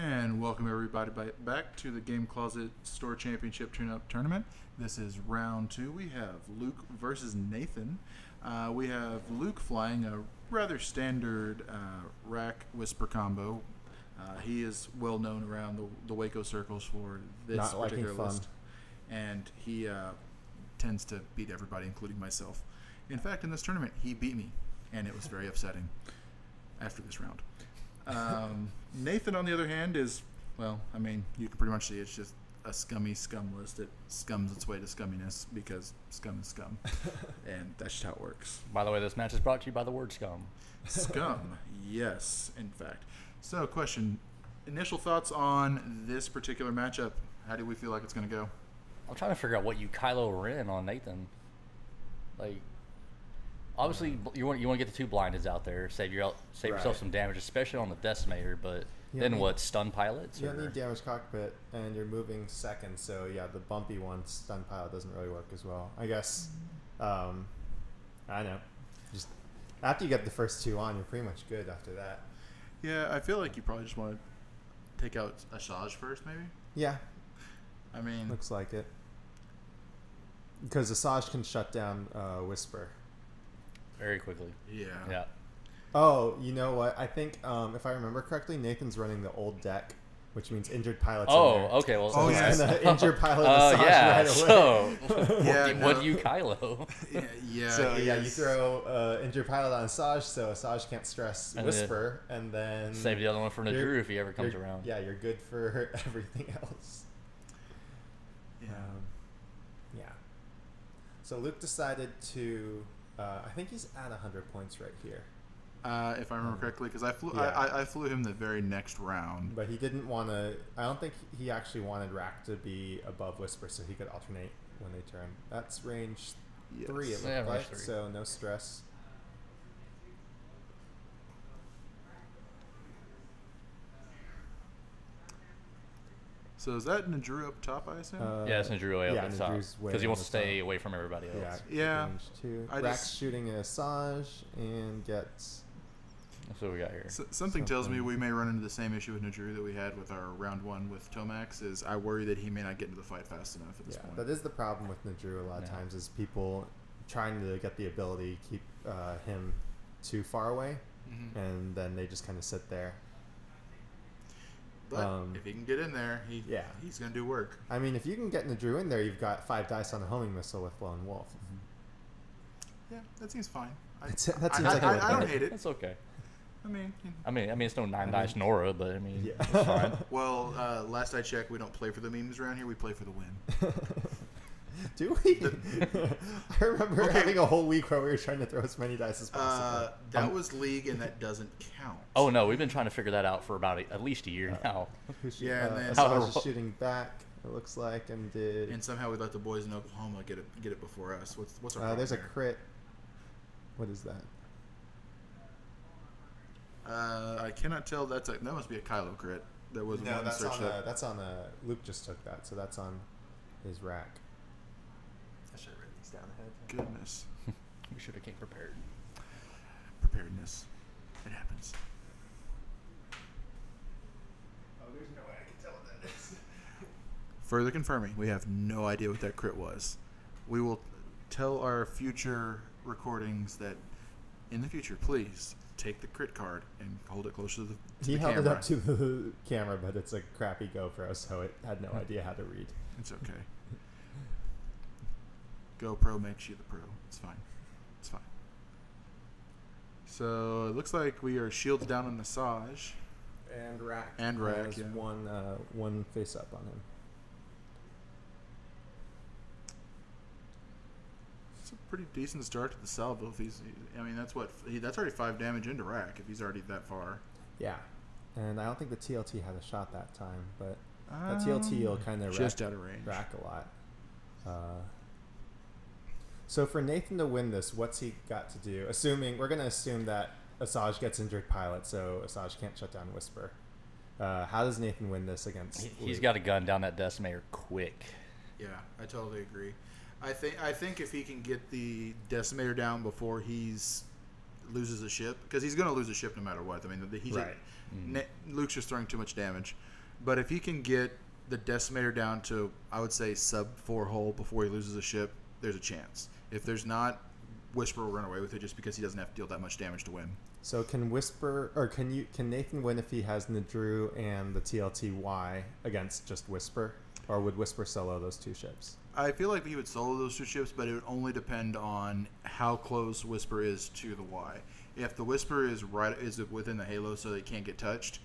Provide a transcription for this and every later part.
And welcome everybody back to the Game Closet Store Championship Tune-Up Tournament. This is round 2. We have Luke versus Nathan. We have Luke flying a rather standard RAC-Whisper combo. He is well known around the Waco circles for this particular list. And he tends to beat everybody, including myself. In fact, in this tournament, he beat me, and it was very upsetting after this round. Nathan, on the other hand, is, well, I mean, you can pretty much see it's just a scummy scum list. It scums its way to scumminess because scum is scum. And that's just how it works. By the way, this match is brought to you by the word scum. Scum, yes, in fact. So, question. Initial thoughts on this particular matchup. How do we feel like it's going to go? I'm trying to figure out what you Kylo Ren on Nathan. Like, obviously, you want to get the two blindeds out there, save yourself some damage, especially on the Decimator. But then what? Stun pilots? You don't need damage cockpit, and you're moving second. So yeah, the bumpy one, stun pilot, doesn't really work as well. I guess. I know. Just after you get the first two on, you're pretty much good after that. Yeah, I feel like you probably just want to take out Asajj first, maybe. Yeah. I mean, looks like it. Because Asajj can shut down Whisper. Very quickly. Yeah. Oh, you know what? I think if I remember correctly, Nathan's running the old deck, which means injured pilots. Okay. Well, so he's gonna injure pilot Asajj right away. So, what do you Kylo? Yeah. So you throw injured pilot on Asajj, so Asajj can't stress Whisper, and then save the other one for Nadru if he ever comes around. Yeah, you're good for everything else. Yeah. So Luke decided to. I think he's at 100 points right here. If I remember correctly, because I flew him the very next round. But he didn't want to. I don't think he actually wanted RAC to be above Whisper, so he could alternate when they turn. That's range 3, it looked like, so no stress. So is that Nadru up top, I assume? Yeah, it's Nadru way up top. Because he wants to stay away from everybody else. Yeah. Range 2. RAC's shooting an Asajj and gets... That's what we got here. Something tells me we may run into the same issue with Nadru that we had with our round 1 with Tomax, is I worry that he may not get into the fight fast enough at this point. That is the problem with Nadru a lot of times, is people trying to get the ability to keep him too far away, and then they just kind of sit there. But if he can get in there, he's going to do work. I mean, if you can get Nadru in there, you've got 5 dice on a homing missile with Lone Wolf. Yeah, that seems fine. That seems like I don't hate it. It's okay. I mean, it's no 9 dice Nora, but I mean, it's fine. Well, last I checked, we don't play for the memes around here. We play for the win. Do we? I remember having a whole week where we were trying to throw as many dice as possible. That was League, and that doesn't count. Oh, no. We've been trying to figure that out for about at least a year now. Yeah, and then Asajj is shooting back, it looks like, and somehow we let the boys in Oklahoma get it before us. What's our problem there's a here? crit. What is that? I cannot tell. That must be a Kylo crit. There was no, one that's on Luke just took that, so that's on his RAC. I should have written these down ahead. Goodness. We should have came prepared. Preparedness. It happens. Oh, there's no way I can tell what that is. Further confirming, we have no idea what that crit was. We will tell our future recordings that in the future, please take the crit card and hold it closer to the camera. He held it up to the camera, but it's a crappy GoPro, so it had no idea how to read. It's okay. GoPro makes you the pro. It's fine. It's fine. So it looks like we are shields down on Asajj. And RAC. And RAC, has one face up on him. It's a pretty decent start to the salvo. That's already 5 damage into RAC if he's already that far. Yeah. And I don't think the TLT had a shot that time, but the TLT will kind of just out of range. RAC a lot. So for Nathan to win this, what's he got to do? We're going to assume that Asajj gets injured pilot, so Asajj can't shut down Whisper. How does Nathan win this against He's got to gun down that Decimator quick. Yeah, I totally agree. I think if he can get the Decimator down before he's loses a ship, because he's going to lose a ship no matter what. I mean, Luke's just throwing too much damage. But if he can get the Decimator down to, I would say, sub 4 hull before he loses a ship, there's a chance. If there's not, Whisper will run away with it just because he doesn't have to deal that much damage to win. So can Whisper, or can Nathan win if he has Nadru and the TLT-Y against just Whisper? Or would Whisper solo those 2 ships? I feel like he would solo those 2 ships, but it would only depend on how close Whisper is to the Y. If the Whisper is within the halo so that it can't get touched,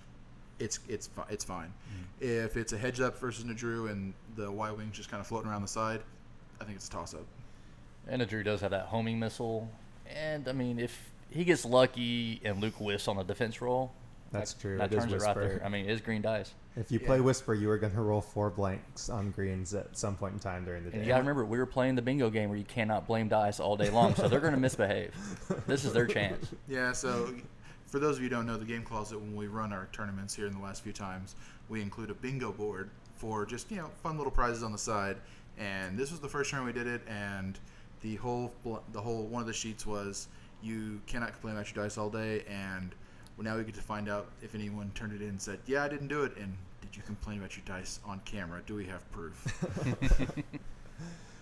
it's fine. Mm-hmm. If it's a heads up versus Nadru and the Y wing's just kind of floating around the side, I think it's a toss up. And Nadru does have that homing missile, and I mean if he gets lucky and Luke whiffs on the defense roll, that's true. That turns it right there. I mean, it's green dice. If you play Whisper, you are going to roll 4 blanks on greens at some point in time during the day. And you got to remember, we were playing the bingo game where you cannot blame dice all day long, so they're going to misbehave. This is their chance. Yeah, so for those of you who don't know, the Game Closet, when we run our tournaments here in the last few times, we include a bingo board for just, fun little prizes on the side. And this was the first time we did it, and the whole one of the sheets was you cannot complain about your dice all day, and now we get to find out if anyone turned it in and said, yeah, I didn't do it, and did you complain about your dice on camera? Do we have proof?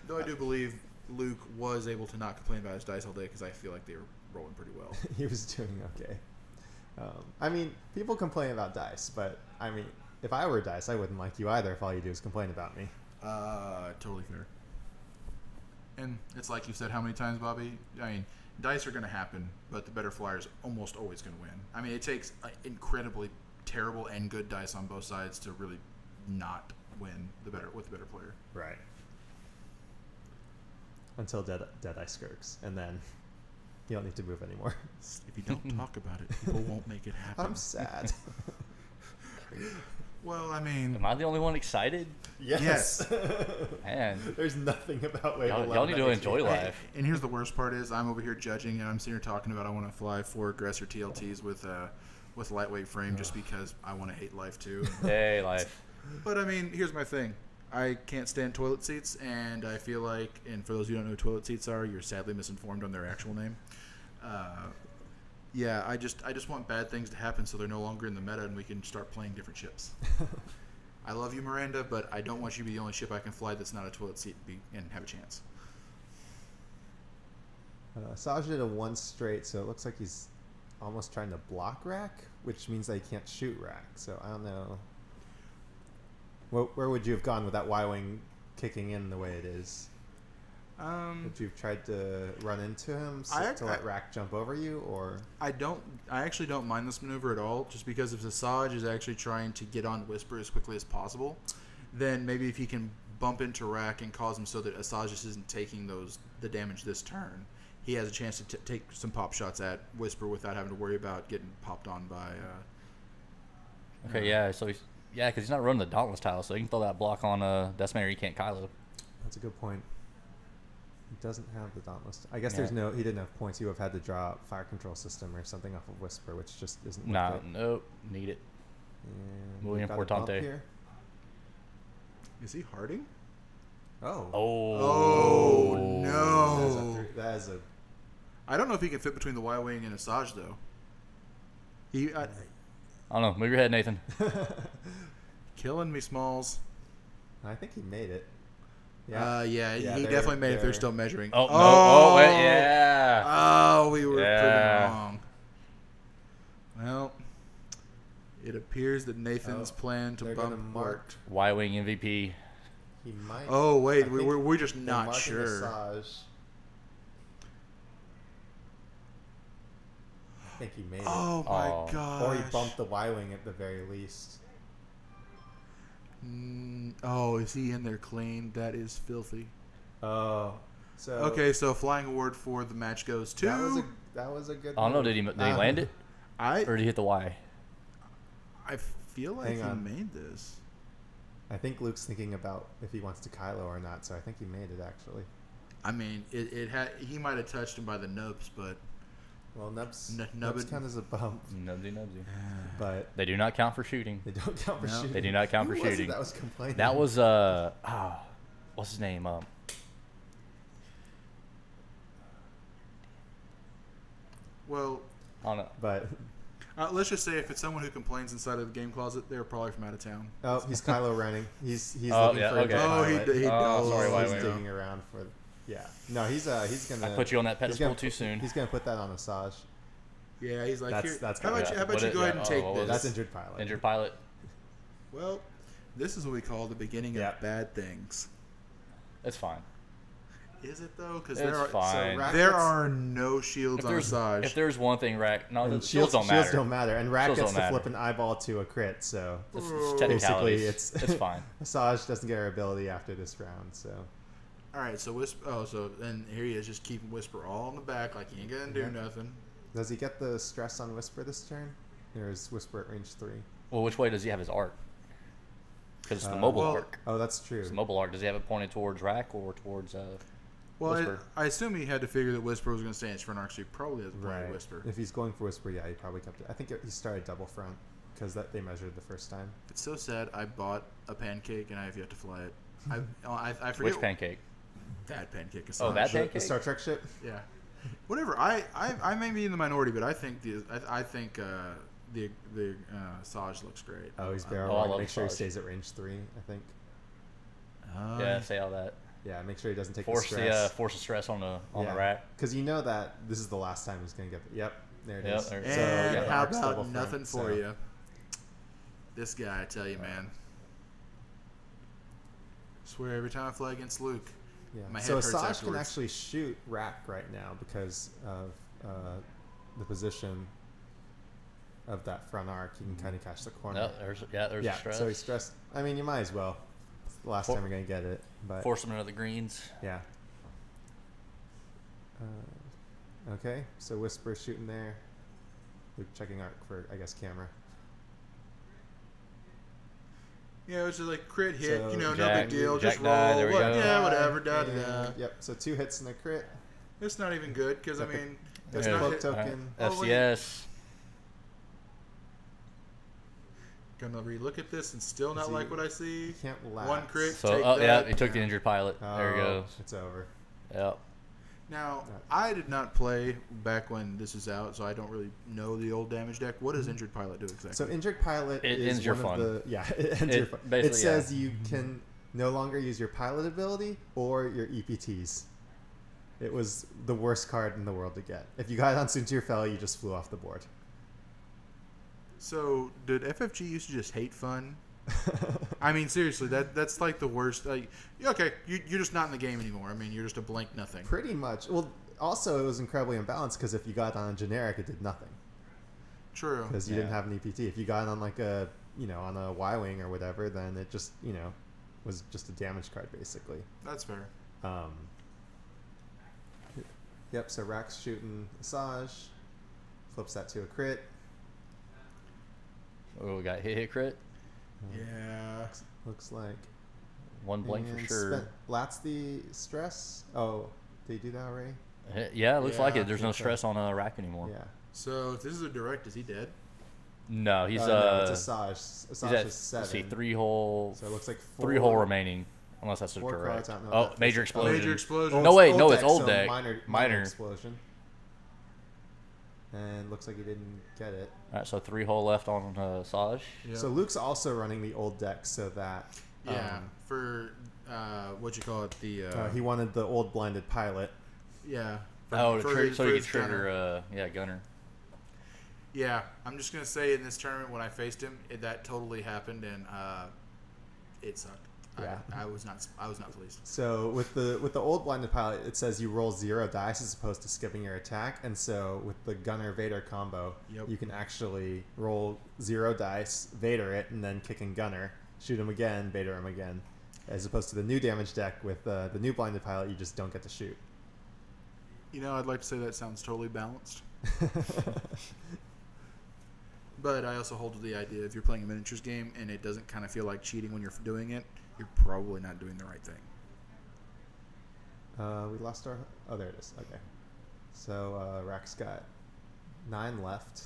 Though I do believe Luke was able to not complain about his dice all day because I feel like they were rolling pretty well. He was doing okay. I mean, people complain about dice, but I mean, if I were dice, I wouldn't like you either if all you do is complain about me. Totally fair. And it's like you said how many times, Bobby? I mean, dice are going to happen, but the better flyer is almost always going to win. I mean, it takes incredibly terrible and good dice on both sides to really not win with the better player. Right. Until Deadeye skirks, and then you don't need to move anymore. If you don't talk about it, people won't make it happen. I'm sad. Well, I mean... Am I the only one excited? Yes. Man. There's nothing about Wave 11. Y'all need to enjoy life. And here's the worst part is I'm over here judging, and I'm sitting here talking about I want to fly 4 aggressor TLTs with lightweight frame just because I want to hate life too. Hey, life. But, I mean, here's my thing. I can't stand toilet seats, and I feel like, and for those of you who don't know what toilet seats are, you're sadly misinformed on their actual name. Yeah, I just want bad things to happen so they're no longer in the meta and we can start playing different ships. I love you, Miranda, but I don't want you to be the only ship I can fly that's not a toilet seat and have a chance. Saj did a 1 straight, so it looks like he's almost trying to block RAC, which means that he can't shoot RAC. So I don't know. Where would you have gone with that Y-wing kicking in the way it is? Would you have tried to run into him to let RAC jump over you, or? I actually don't mind this maneuver at all, just because if Asajj is actually trying to get on Whisper as quickly as possible, then maybe if he can bump into RAC and cause him so that Asajj just isn't taking the damage this turn, he has a chance to take some pop shots at Whisper without having to worry about getting popped on by. Okay, yeah. So because he's not running the Dauntless tile, so he can throw that block on Decimator. He can't Kylo. That's a good point. He doesn't have the Dauntless. I guess he didn't have points. He would have had to draw Fire Control System or something off of Whisper, which just isn't. Nope, need it. Muy importante. Is he Harding? Oh no! That is a. I don't know if he can fit between the Y-wing and Asajj though. I don't know. Move your head, Nathan. Killing me, Smalls. I think he made it. Yeah, he definitely made it if they're still measuring. Yeah. Oh, we were proven wrong. Well, it appears that Nathan's plan to bump worked. Y-wing MVP. He might. Oh wait, we're just not sure. I think he made it. Oh my god! Or he bumped the Y-wing at the very least. Is he in there clean? That is filthy. Oh, so okay. So flying award for the match goes to. That was a good. I don't know. Did he land it? Or did he hit the Y? I feel like he made this. I think Luke's thinking about if he wants to Kylo or not, so I think he made it actually. I mean, he might have touched him by the nubs, but. Well, nubs count as a bump. Nubsy. But they do not count for shooting. They don't count for shooting. They do not count for shooting. That was complaining. That was what's his name? Well, I don't know. But Let's just say if it's someone who complains inside of the game closet, they're probably from out of town. Oh, he's Kylo running. He's looking yeah, for okay. a Oh, he pilot. does. sorry, He's wait. digging around for. Yeah. No, he's gonna. I put you on that he's pedestal gonna- too soon. He's gonna put that on Asajj. Yeah, he's like, That's- here, that's how about kinda- you, how about what you it- go ahead yeah, and take what was this? That's injured pilot. Injured pilot. Well, this is what we call the beginning Yeah. of bad things. It's fine. Is it though? Because It's fine. Rack there gets- are no shields on Asajj. If there's one thing, Rack, no, and the shields don't matter. Shields don't matter, and Rack Shields gets don't to matter. flip an eyeball to a crit. So It's basically, technicalities. it's fine. Asajj doesn't get her ability after this round. So All right, so Whisper. Oh, so then here he is, just keeping Whisper all in the back, like he ain't gonna do nothing. does he get the stress on Whisper this turn? Or is Whisper at range 3? Well, which way does he have his arc? Because it's the mobile well, arc. Oh, that's true. It's the mobile arc. Does he have it pointed towards Rack or towards Well, Whisper? I assume he had to figure that Whisper was gonna stay in his front arc, so he probably has played Right. Whisper. If he's going for Whisper, yeah, he probably kept it. I think he started double front because that they measured the first time. It's so sad. I bought a pancake and I have yet to fly it. I forget which pancake? that pancake. Asajj. Oh, that The pancake? Star Trek ship. Yeah. Whatever. I may be in the minority, but I think the Asajj looks great. Oh, he's I barrel love rolling. Make sure he Asajj. stays at range 3. I think. Yeah, say all that. Yeah, make sure he doesn't take Force the stress. force the stress on the Rack. Because you know that this is the last time he's gonna get. Yep, there it Yep, is. there it And is. yeah, the how arc's double about front, nothing for so- you? This guy, I tell you, man. Swear every time I fly against Luke, Yeah. my head So hurts Asajj can afterwards. actually shoot Rack right now because of the position of that front arc. You can kind of catch the corner. No, there's yeah, a stress. so he's stressed. I mean, you might as well. It's the last time we're gonna get it, but Force him into the greens. yeah. Okay, so Whisper shooting there. Luke checking arc for, I guess, camera. yeah, it's just like crit hit. So You know, no Jack- big deal. Jack Just died, roll. there we What- go. Yeah, whatever. Da da And- da. Yep. So 2 hits and a crit. It's not even good because I Got the- mean, got it's the not cloak hit. token. Oh, wait. FCS. Gonna relook at this and still not See, like what I see. You can't lapse. One crit. So, take yeah, that. he took the injured pilot. There he Oh, goes. It's over. Yep. Now, I did not play back when this was out, so I don't really know the old damage deck. What does Injured Pilot do exactly? So injured pilot It is ends your one of fun. the it ends your fun. It basically, says you can no longer use your pilot ability or your EPTs. It was the worst card in the world to get. If you got it on Suntir Fel, you just flew off the board. So, did FFG used to just hate fun? I mean, seriously, that's like the worst. Like, okay, you're just not in the game anymore. I mean, you're just a blank nothing. Pretty much. Well, also it was incredibly imbalanced because if you got it on a generic, it did nothing True. because you didn't have an EPT. If you got it on like a on a Y-wing or whatever, then it just was just a damage card basically. That's fair. Yep. So Rack's shooting Asajj, flips that to a crit. Oh, we got hit crit. Yeah. Looks like. One blank for And sure. Lats the stress. Oh, did you do that already? Yeah, it looks like Yeah, it. There's no okay. stress on a Rack anymore. Yeah. So, if this is a direct, is he dead? No, he's No, it's Asajj. he's Asajj at is 7. let's see, 3 hole. So it looks like 3 hole remaining, unless that's a 4 direct. cards. I don't know Oh, what that major is. explosion. Major explosion. No, wait, no, it's deck, old so deck. Minor Minor. explosion. And looks like he didn't get it. All right, so 3 hole left on Asajj. Yeah. So Luke's also running the old deck so that Yeah. For what you call it, the he wanted the old blinded pilot. yeah. For, Oh, for so his you could gunner. trigger, Gunner. Yeah, I'm just gonna say in this tournament when I faced him, that totally happened, and it sucked. Yeah. I was not pleased. So with the old blinded pilot, it says you roll 0 dice as opposed to skipping your attack, and so with the Gunner Vader combo, Yep. you can actually roll 0 dice, Vader it, and then kick and Gunner, shoot him again, Vader him again, as opposed to the new damage deck with the new blinded pilot, you just don't get to shoot. You know, I'd like to say that sounds totally balanced, but I also hold to the idea if you're playing a miniatures game and it doesn't kind of feel like cheating when you're doing it, you're probably not doing the right thing. We lost our. Oh, there it is. Okay. So Rack's got 9 left.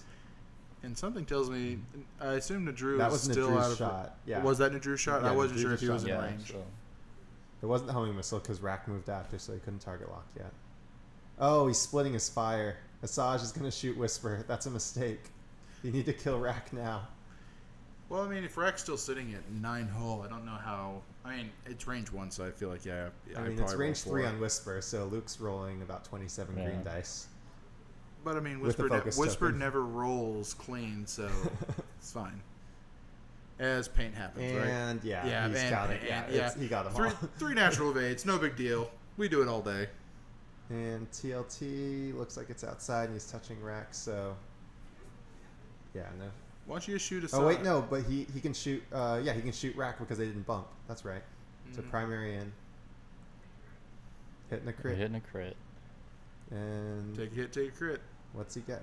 And something tells me, I assume Nadru That is was still Nadru's out of shot. Yeah. Was that Nadru's shot? Yeah, I wasn't Nadru's sure if he shot. was in Yeah, range. so It wasn't the homing missile because Rack moved after, so he couldn't target lock yet. Oh, he's splitting his fire. Asajj is going to shoot Whisper. That's a mistake. You need to kill RAC now. Well, I mean, if RAC's still sitting at 9 hull, I don't know how. I mean, it's range 1, so I feel like I mean, it's range 3 on Whisper, so Luke's rolling about 27 green dice. But I mean, Whisper never rolls clean, so it's fine. As paint happens, right? And he's got it. He got them all. Three natural evades, no big deal. We do it all day. And TLT looks like it's outside, and he's touching RAC, so yeah, no. Why don't you just shoot a side? Oh wait, no, but he can shoot. He can shoot RAC because they didn't bump. That's right. So primary in. Hitting a crit. Hitting a crit. And take a hit, take a crit. What's he get?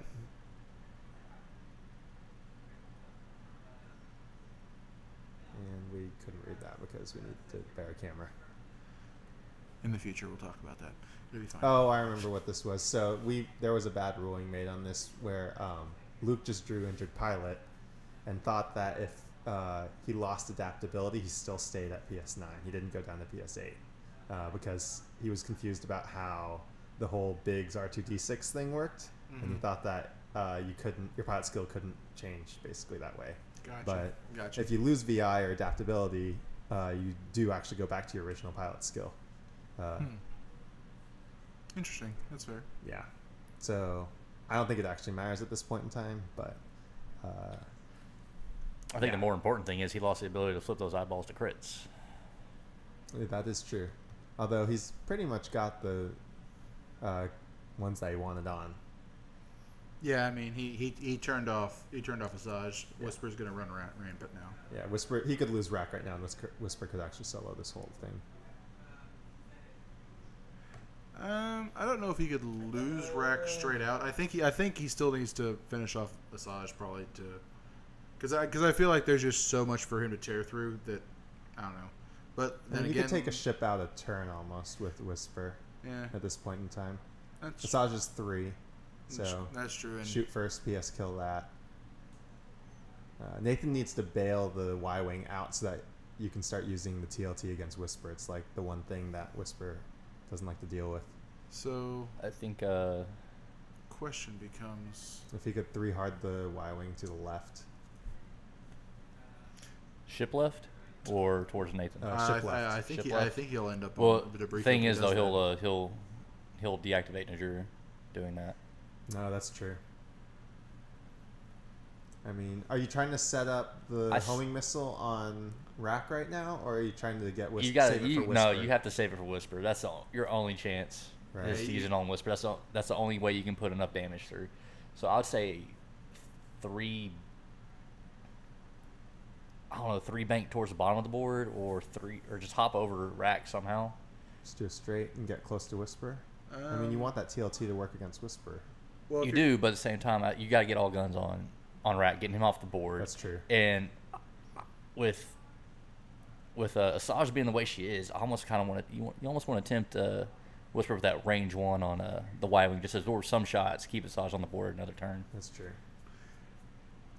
And we couldn't read that because we need to bear a camera. In the future, we'll talk about that. It'll be fine. Oh, I remember what this was. So there was a bad ruling made on this where Luke just drew injured pilot and thought that if he lost adaptability, he still stayed at PS9. He didn't go down to PS8 because he was confused about how the whole Biggs R2D6 thing worked, and he thought that your pilot skill couldn't change basically that way. Gotcha. But if you lose VI or adaptability, you do actually go back to your original pilot skill. Interesting. That's fair. Yeah. So I don't think it actually matters at this point in time, but I think the more important thing is he lost the ability to flip those eyeballs to crits. That is true. Although he's pretty much got the ones that he wanted on. Yeah, I mean he turned off Asajj. Whisper's gonna run around rampant now. Yeah, Whisper he could lose RAC right now, and Whisper could actually solo this whole thing. I don't know if he could lose RAC straight out. I think he still needs to finish off Asajj probably because I feel like there's just so much for him to tear through that I don't know. But then you again, could take a ship out a turn almost with Whisper. Yeah. At this point in time, that's Asajj is 3, so that's true. And shoot first, PS kill that. Nathan needs to bail the Y-wing out so that you can start using the TLT against Whisper. It's like the one thing that Whisper doesn't like to deal with. So I think question becomes if he could 3 hard the Y-wing to the left. Ship left or towards Nathan. Ship left. I think he'll end up. Well, on the debris. Thing is though, he'll deactivate Najur doing that. No, that's true. I mean, are you trying to set up the homing missile on RAC right now, or are you trying to get Whisper? No, you have to save it for Whisper. That's your only chance. Right. Is to use it on Whisper. That's the only way you can put enough damage through. So I would say 3. I don't know, 3 bank towards the bottom of the board, or just hop over RAC somehow. Just do a straight and get close to Whisper. I mean, you want that TLT to work against Whisper. Well, you do, but at the same time, you got to get all guns on RAC, getting him off the board. That's true. And with Asajj being the way she is, I almost kind of want to. You almost want to attempt Whisper with that range 1 on the Y-wing, just absorb some shots, keep Asajj on the board another turn. That's true.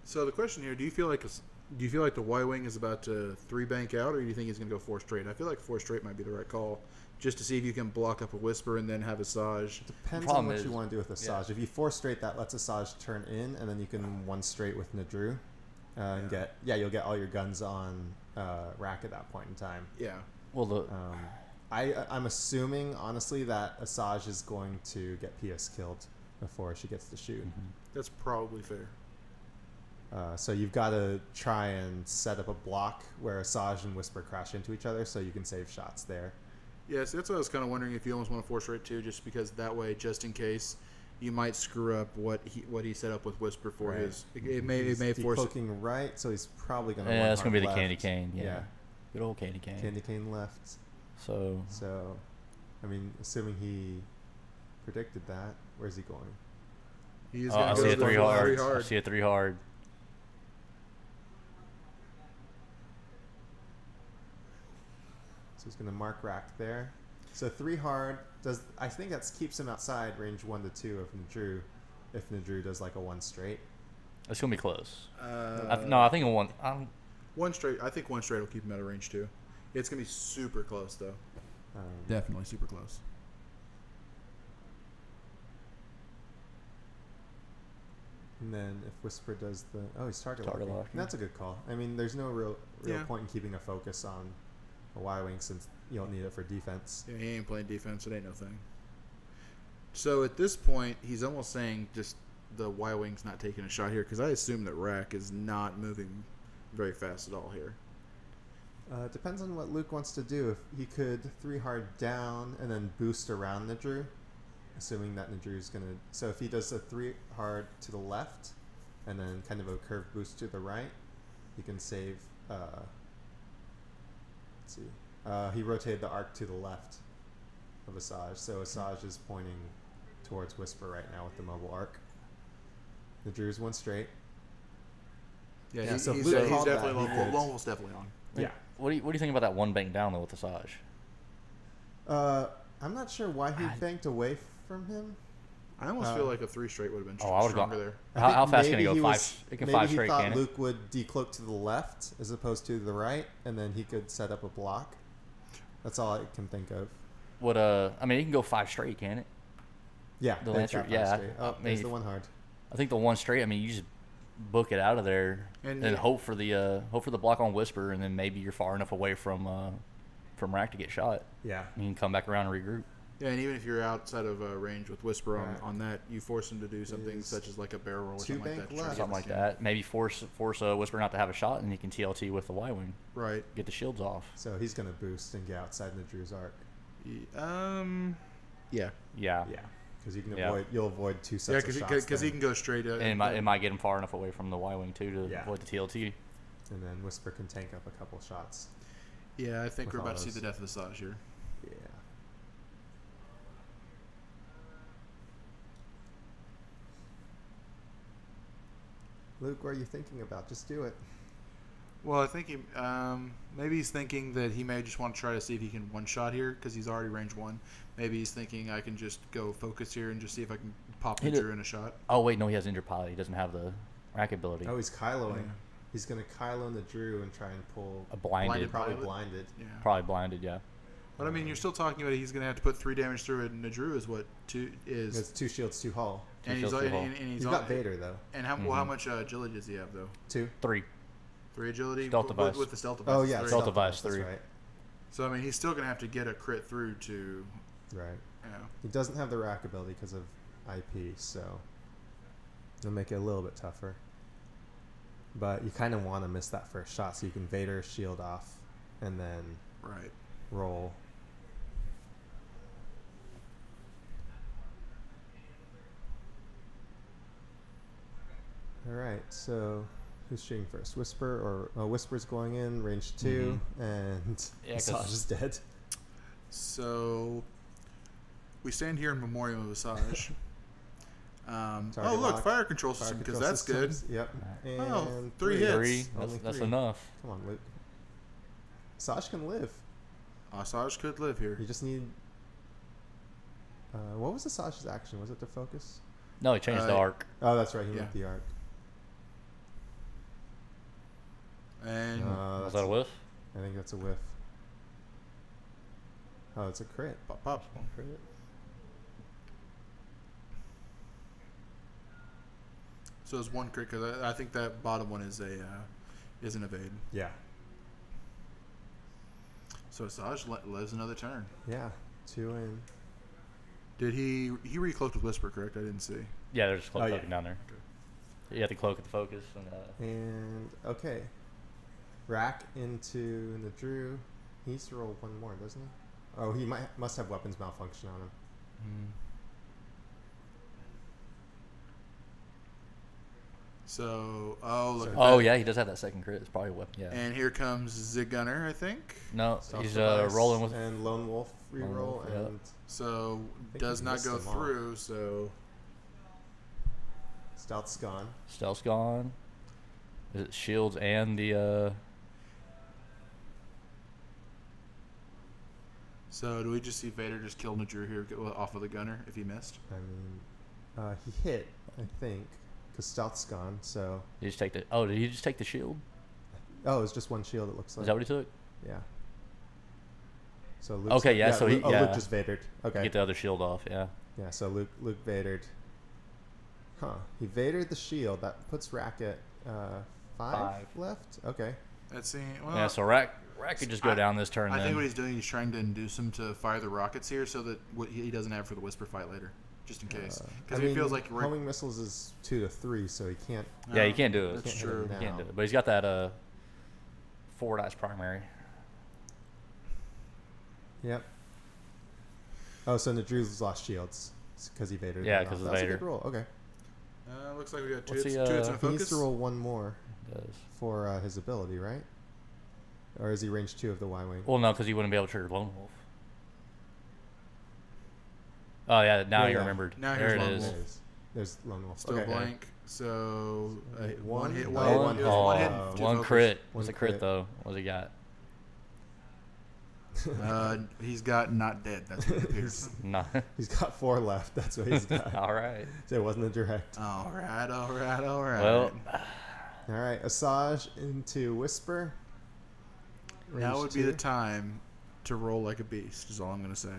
So the question here: do you feel like the Y-wing is about to 3 bank out, or do you think he's going to go 4 straight? I feel like 4 straight might be the right call, just to see if you can block up a Whisper and then have Asajj. Depends on what you want to do with Asajj. Yeah. If you 4 straight, that lets Asajj turn in, and then you can 1 straight with Najur, and you'll get all your guns on RAC at that point in time. Yeah. Well, I'm assuming honestly that Asajj is going to get PS killed before she gets to shoot. Mm-hmm. That's probably fair. So you've got to try and set up a block where Asajj and Whisper crash into each other, so you can save shots there. Yes, that's what I was kind of wondering if you almost want to 4 straight too, just because that way, just in case, you might screw up what he set up with Whisper for his. It may force poking right, so he's probably going to. Yeah, it's going to be the left. candy cane. Yeah. Good old candy cane. Candy cane left. So, I mean, assuming he predicted that, where's he going? He is I going to see go a 3 hard. hard. I see a 3 hard. So he's going to mark RAC there. So 3 hard I think that keeps him outside range 1 to 2 of Najur, if Najur does like a 1 straight. It's gonna be close. I think a 1. 1 straight. I think 1 straight will keep him out of range 2. It's gonna be super close though. Definitely super close. And then if Whisper does the... Oh, he's target Target locking. locking. That's a good call. I mean, there's no real Yeah. point in keeping a focus on a Y-Wing since you don't need it for defense. Yeah, he ain't playing defense. It ain't no thing. So at this point, he's almost saying just the Y-Wing's not taking a shot here because I assume that RAC is not moving very fast at all here. It depends on what Luke wants to do. If he could 3 hard down and then boost around Nadru, assuming that Nadru's going to... So if he does a 3 hard to the left and then kind of a curve boost to the right, he can save... let's see. He rotated the arc to the left of Asajj, so Asajj is pointing towards Whisper right now with the mobile arc. Nadru's one straight. Yeah, so he's, Luke he's called that, definitely he could. Lone Wolf's definitely on. Yeah. What do you think about that one bank down though with Asajj? I'm not sure why he banked away from him. I almost feel like a 3 straight would have been I would've stronger gone- there. How fast can maybe it go? he 5? was- It can maybe 5 he straight, thought can it? Luke would decloak to the left as opposed to the right, and then he could set up a block. That's all I can think of. What I mean, it can go 5 straight, can it? Yeah, The they've Lancer, got 5 yeah. straight. Oh, I mean, there's the one hard. I think the one straight. I mean, you just book it out of there And and you- hope for the block on Whisper, and then maybe you're far enough away from RAC to get shot. Yeah. And you can come back around and regroup. Yeah, and even if you're outside of range with Whisper Right. on that, you force him to do something Is such as like a barrel roll or 2 something like bank that. to try to left. get Something like this that. Maybe force Whisper not to have a shot, and you can TLT with the Y-Wing. in. Right. Get the shields off. So he's going to boost and get outside Nadru's arc. Yeah. Yeah. Yeah. Because you can Yeah. you'll avoid 2 Yeah, sets of shots. because he can go straight. And it might get him far enough away from the Y-Wing, too, to Yeah. avoid the TLT. And then Whisper can tank up a couple shots. Yeah, I think with we're all about to see those. the death of Asajj here. Yeah. Luke, what are you thinking about? Just do it. Well, I think maybe he's thinking that he may just want to try to see if he can one shot here because he's already range 1. Maybe he's thinking I can just go focus here and just see if I can pop He Drew in a shot. Oh, wait, no, he has injured pilot. He doesn't have the rack ability. Oh, he's Kyloing. Yeah. He's going to Kylo Nadru and try and pull... A blinded. Probably pilot? blinded. Yeah. Probably blinded, yeah. But I mean, you're still talking about he's going to have to put 3 damage through it. And Nadru is what 2 is. It's 2 shields, 2 hull. And he's, shields, 2 hull. and he's He's on, got Vader, though. And how much agility does he have though? 2. 3. 3 agility Stealth device. with the stealth device. Oh, yeah. 3. Stealth device, that's 3. right. So I mean, he's still going to have to get a crit through to. Right. You know. He doesn't have the rack ability because of IP, so it'll make it a little bit tougher. But you kind of want to miss that first shot so you can Vader shield off and then Right. roll. All right, so who's shooting first? Whisper or Whisper's going in range 2, and Yeah, 'cause- Asajj is dead. So we stand here in memoriam of Asajj. Target Oh look, lock, fire control Fire system because control that's systems. good. Yep. Oh, And 3 hits. 3. Only That's 3. enough. Come on, Luke. Asajj can live. Asajj could live here. You just need. What was Asajj's action? Was it to focus? No, he changed the arc. Oh, that's right. He Yeah. moved the arc. And Was that a whiff? I think that's a whiff. Oh, it's a crit. pop, pop. So it's 1 crit because I think that bottom one is an evade. Yeah. So Asajj lives another turn. Yeah. 2 in. Did he recloaked with Whisper? Correct. I didn't see. Yeah, there's a cloak Oh, yeah. cloaking down there. You have to cloak at the focus. And okay. Rack into Nadru. He needs to roll 1 more, doesn't he? Oh, he must have weapons malfunction on him. So look. at Oh that. yeah, he does have that second crit. It's probably a weapon. Yeah. And here comes Zig Gunner, I think. No, Stealth he's device rolling with. and Lone Wolf reroll Wolf, yep. and So think does he not missed go them all. through. So Stealth's gone. Stealth's gone. Is it shields and the So do we just see Vader just kill Nadru here off of the gunner if he missed? I mean, he hit, I think, because Stealth's gone. So Did he just take the? Oh, did he just take the shield? oh, it's just 1 shield. It looks like. Is that what he took? Yeah. So Luke's, Okay, yeah, so he- Luke yeah. just Vadered. Okay. Get the other shield off. Yeah. Yeah. So Luke Vadered. Huh. Evader the shield. That puts RAC at 5 left? Okay. Let's see. Well, Yeah, so RAC could just go down this turn. I think what he's doing, he's trying to induce him to fire the rockets here so that what he doesn't have for the Whisper fight later, just in case. Because he feels like homing missiles is 2 to 3, so he can't. Yeah, he can't do it. That's true. He can't do it. But he's got that forward eyes primary. Yep. Oh, so Nadru's lost shields because Evader. Yeah, because of Vader. That's a Vader. good roll. Okay. Looks like we got two What's hits, he, two hits and a He focus. needs to roll one more Does. for his ability, right? Or is he range 2 of the Y-Wing? Well, no, because he wouldn't be able to trigger Lone Wolf. Oh, yeah, now you remembered. Now there here's it Lone is. Wolf. There's Lone Wolf. Still Okay. blank. So One hit. hit. One hit. One hit. Oh, two one focus. crit. One What's a crit, crit. though? What's he got? He's got not dead. That's what it appears. No. He's got 4 left. That's what he's got. All right. So it wasn't a direct. All right. Well, All right. Asajj into Whisper. now Range would be the 2. time to roll like a beast. Is all I'm gonna say.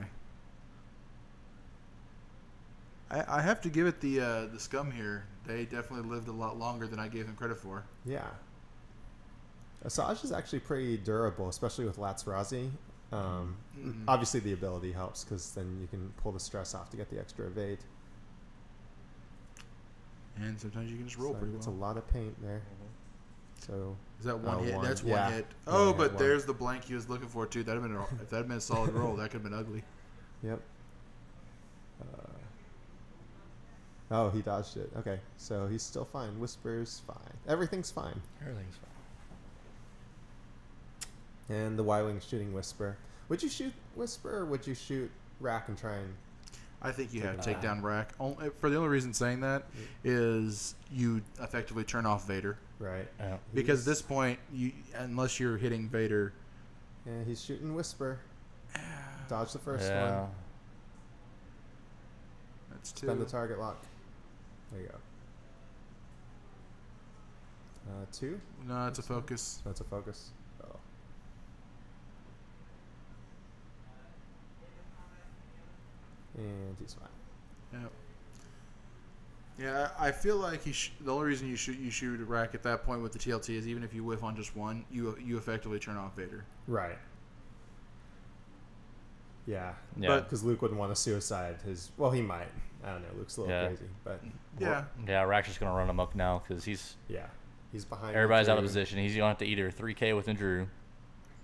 I have to give it the Scum here. They definitely lived a lot longer than I gave them credit for. Yeah. Asajj is actually pretty durable, especially with Latsrazi. Obviously, the ability helps because then you can pull the stress off to get the extra evade. And sometimes you can just roll So pretty it's well. a lot of paint there. So Is that one hit? one. That's Yeah. one hit. Yeah, Oh, yeah, but one. there's the blank he was looking for too. That'd have been if that had been a solid roll, that could have been ugly. Yep. Oh, he dodged it. Okay, so he's still fine. Whisper's fine. Everything's fine. everything's fine. And the Y-Wing's shooting Whisper. Would you shoot Whisper or would you shoot RAC and try and... I think you have to take down RAC. For the only reason saying that is you effectively turn off Vader. Right. Yeah. Because at this point, unless you're hitting Vader, Yeah, he's shooting Whisper. Dodge the first Yeah. one. that's two. Spend the target lock. There you go. 2? No, it's a focus. That's a focus. Oh. And he's fine. Yeah. Yeah, I feel like the only reason you shoot a RAC at that point with the TLT is even if you whiff on just one, you effectively turn off Vader. Right. Yeah. Because Luke wouldn't want to suicide his... Well, he might. I don't know. Luke's a little crazy. But Yeah. Yeah, Rack's just going to run amok now because he's behind. everybody's out of Drew. position. He's going to have to either 3K with Drew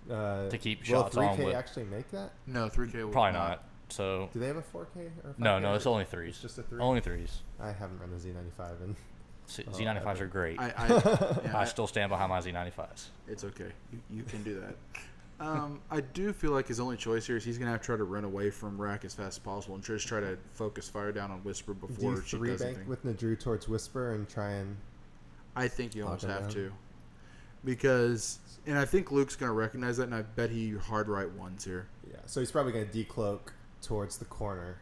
to keep will shots 3K on. But actually make that? No, 3K will probably not. So Do they have a 4K or 5K? no, it's only threes. It's just a 3? Only threes. I haven't run the Z95 in... Z95s are great. I I still stand behind my Z95s. It's okay. You can do that. I do feel like his only choice here is he's going to have to try to run away from RAC as fast as possible and just try to focus fire down on Whisper Do before you she 3 does bank anything. with Nadru towards Whisper and try and... I think you almost Lock him have down. to. Because, and I think Luke's going to recognize that, and I bet he hard right ones here. Yeah, so he's probably going to decloak towards the corner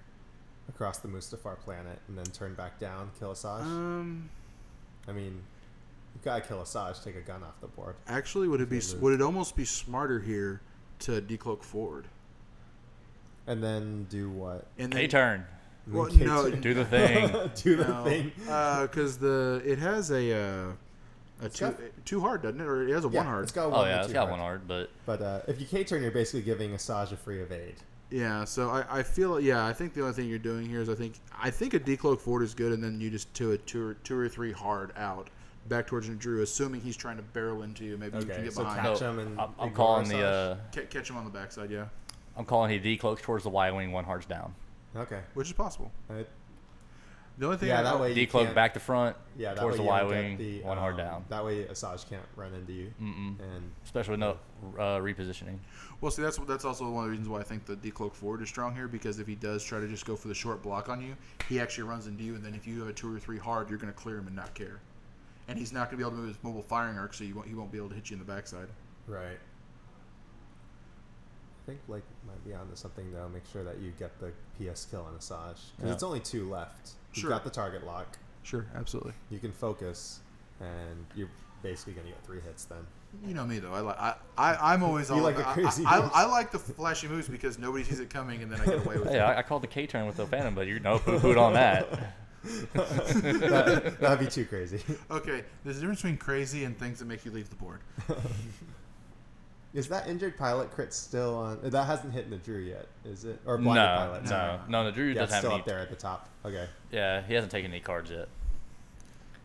across the Mustafar planet and then turn back down, kill Asajj. I mean, you gotta kill Asajj, take a gun off the board. Actually, would it almost be smarter here to decloak forward? And then do what? And K turn. Well, K no, turn. Do the thing. Do the thing. Because it has a two hard, doesn't it? Or it has a Yeah, one hard. it's got Oh one yeah, or it's two got hard. one hard, but But if you K-turn, you're basically giving Asajj a free evade. Yeah, so I feel I think the only thing you're doing here is I think a decloak forward is good, and then you just do a two or three hard out back towards Drew, assuming he's trying to barrel into you. Maybe you can get so behind. catch him and I'm ignore calling Asajj. Catch him on the backside, yeah, I'm calling he decloaks towards the Y-wing, one hard's down. Okay. which is possible. Right. The only thing, Yeah, that way you Decloak can't- back to front, Yeah, that towards way the you don't Y-wing, get the, one hard down. That way Asajj can't run into you. Mm-mm. And Especially with no repositioning. Well, see, that's also one of the reasons why I think the decloak forward is strong here, because if he does try to just go for the short block on you, he actually runs into you, and then if you have a 2 or 3 hard, you're going to clear him and not care. And he's not going to be able to move his mobile firing arc, so he won't be able to hit you in the backside. right. I think Blake might be onto something though. Make sure that you get the PS kill on Asajj because it's only 2 left. You've Sure. got the target lock. Sure, absolutely. You can focus, and you're basically gonna get 3 hits then. You know me though. I'm always You all like the crazy moves. I like the flashy moves because nobody sees it coming, and then I get away with Hey, it. I called the K turn with the Phantom, but you know poo-pooed on that. That'd be too crazy. Okay, there's a difference between crazy and things that make you leave the board. Is that injured pilot crit still on? That hasn't hit Nadru yet, is it? Or blinded pilot? No. Nadru doesn't have still any. Up there at the top. Okay. Yeah, he hasn't taken any cards yet.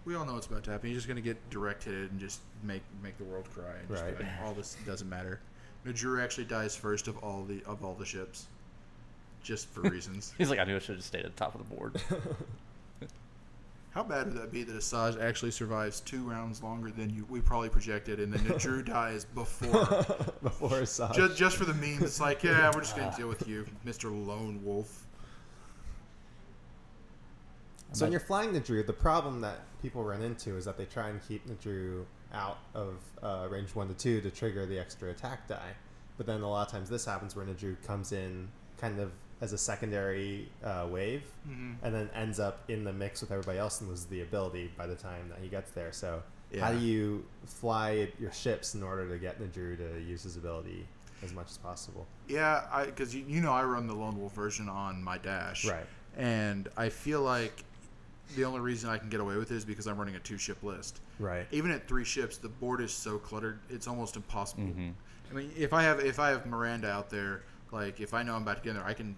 We all know what's about to happen. He's just gonna get direct hitted and just make the world cry. And just be like, all this doesn't matter. Nadru actually dies first of all the ships, just for reasons. He's like, I knew I should have stayed at the top of the board. How bad would that be that Asajj actually survives 2 rounds longer than we probably projected, and then Nadru dies before Asajj? Just for the meme, it's like, yeah, we're just gonna deal with you, Mr. Lone Wolf. So when you're flying Nadru, the problem that people run into is that they try and keep Nadru out of range 1 to 2 to trigger the extra attack die. But then a lot of times this happens where Nadru comes in kind of as a secondary wave, and then ends up in the mix with everybody else and loses the ability by the time that he gets there. So how do you fly your ships in order to get Nadru to use his ability as much as possible? Yeah, because you know I run the Lone Wolf version on my dash. Right. And I feel like the only reason I can get away with it is because I'm running a 2-ship list. Right. Even at 3 ships, the board is so cluttered, it's almost impossible. I mean, if I have Miranda out there, like if I know I'm about to get in there, I can.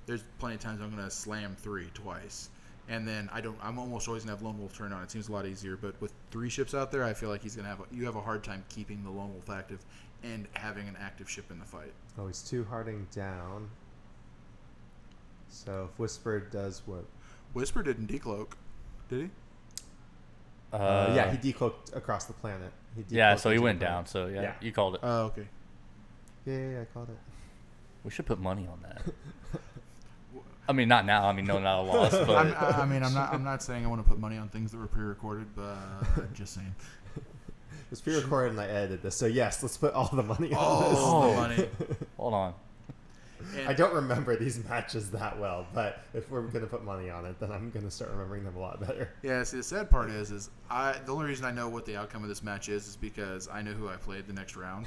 There's plenty of times I'm going to slam 3 twice, and then I'm almost always going to have Lone Wolf turn on. It seems a lot easier, but with 3 ships out there, I feel like you have a hard time keeping the Lone Wolf active and having an active ship in the fight. Oh, he's 2-hearting down. So if Whisper does what? Whisper didn't decloak, did he? Yeah, he decloaked across the planet. So he went down. So yeah, you called it. Oh, okay. Yeah, I called it. We should put money on that. I mean, not now. I mean, no, not a loss. But I'm not saying I want to put money on things that were pre-recorded, but just saying. It was pre-recorded and I edited this, so yes, let's put all the money on all the money. Hold on. I don't remember these matches that well, but if we're going to put money on it, then I'm going to start remembering them a lot better. Yeah, see, the sad part is the only reason I know what the outcome of this match is because I know who I played the next round.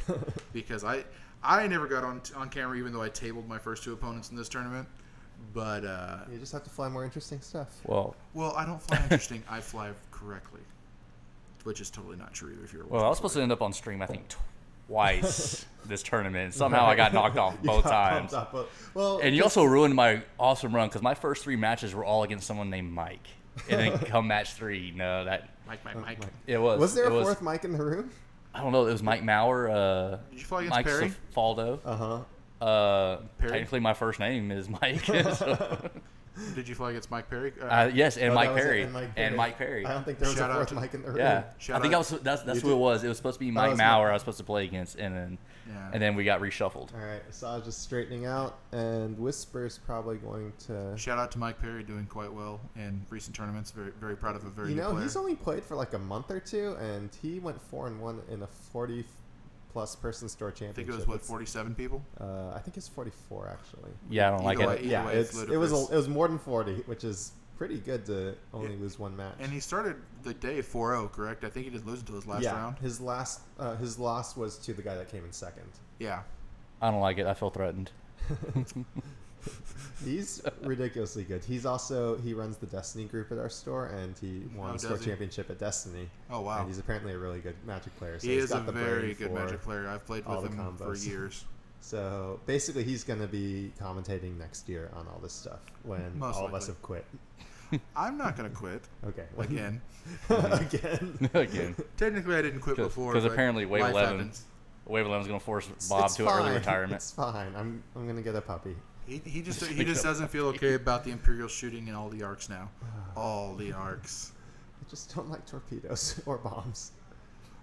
Because I never got on camera, even though I tabled my first 2 opponents in this tournament. But you just have to fly more interesting stuff. Well, I don't fly interesting. I fly correctly, which is totally not true either. If you're I was supposed to end up on stream, I think, twice this tournament. Somehow I got knocked off both times. And you also ruined my awesome run because my first 3 matches were all against someone named Mike. And then come match 3, no, that Mike. It was. Was there a 4th Mike in the room? I don't know. It was Mike Maurer. Did you fly against Mike Perry? Faldo. Technically, my first name is Mike. So. Did you fly against Mike Perry? Yes, and Mike Perry. And Mike Perry. I don't think there was a 4th Mike in the room. Yeah, I think that's who it was. It was supposed to be Mike Maurer. I was supposed to play against, and then we got reshuffled. All right, Asajj is straightening out, and Whisper's probably going to. Shout out to Mike Perry, doing quite well in recent tournaments. Very, very proud of a very good player. He's only played for like a month or 2, and he went 4-1 in a 40+ person store championship. I think it was 47 people. I think it's 44 actually. Yeah, I don't like it. Yeah, it was more than 40, which is pretty good to only lose 1 match. And he started the day 4-0, correct? I think he didn't lose until his last round. His loss was to the guy that came in second. Yeah. I don't like it. I feel threatened. He's ridiculously good. He runs the Destiny group at our store, and he won the store championship at Destiny. Oh wow! And he's apparently a really good Magic player. So he is a very good Magic player. I've played with him for years. So basically, he's going to be commentating next year on all this stuff when all of us have quit. I'm not going to quit. Okay. Again. Again. Technically, I didn't quit before. Because apparently Wave 11 is going to force Bob to early retirement. It's fine. I'm going to get a puppy. He just doesn't feel okay about the Imperial shooting in all the arcs now. All the arcs. I just don't like torpedoes or bombs.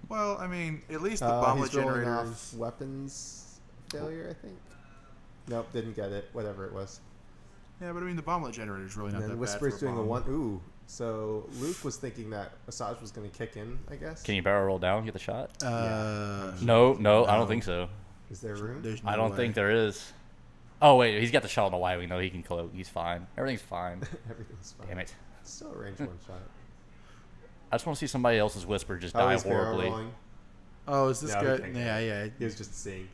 Well, I mean, at least the bomblet generators. Off weapons failure, I think. Nope, didn't get it. Whatever it was. Yeah, but I mean, the bomblet generator is really not that bad. Whisper's doing a 1. Ooh. So Luke was thinking that Asajj was going to kick in, I guess. Can you barrel roll down and get the shot? No, I don't think so. Is there room? I don't think there is. Oh, wait, he's got the shot on the Y wing, though. He can cloak. He's fine. Everything's fine. Everything's fine. Damn it. It's still a range 1 shot. I just want to see somebody else's Whisper just die horribly. Oh, is this guy? Yeah. He was just seeing.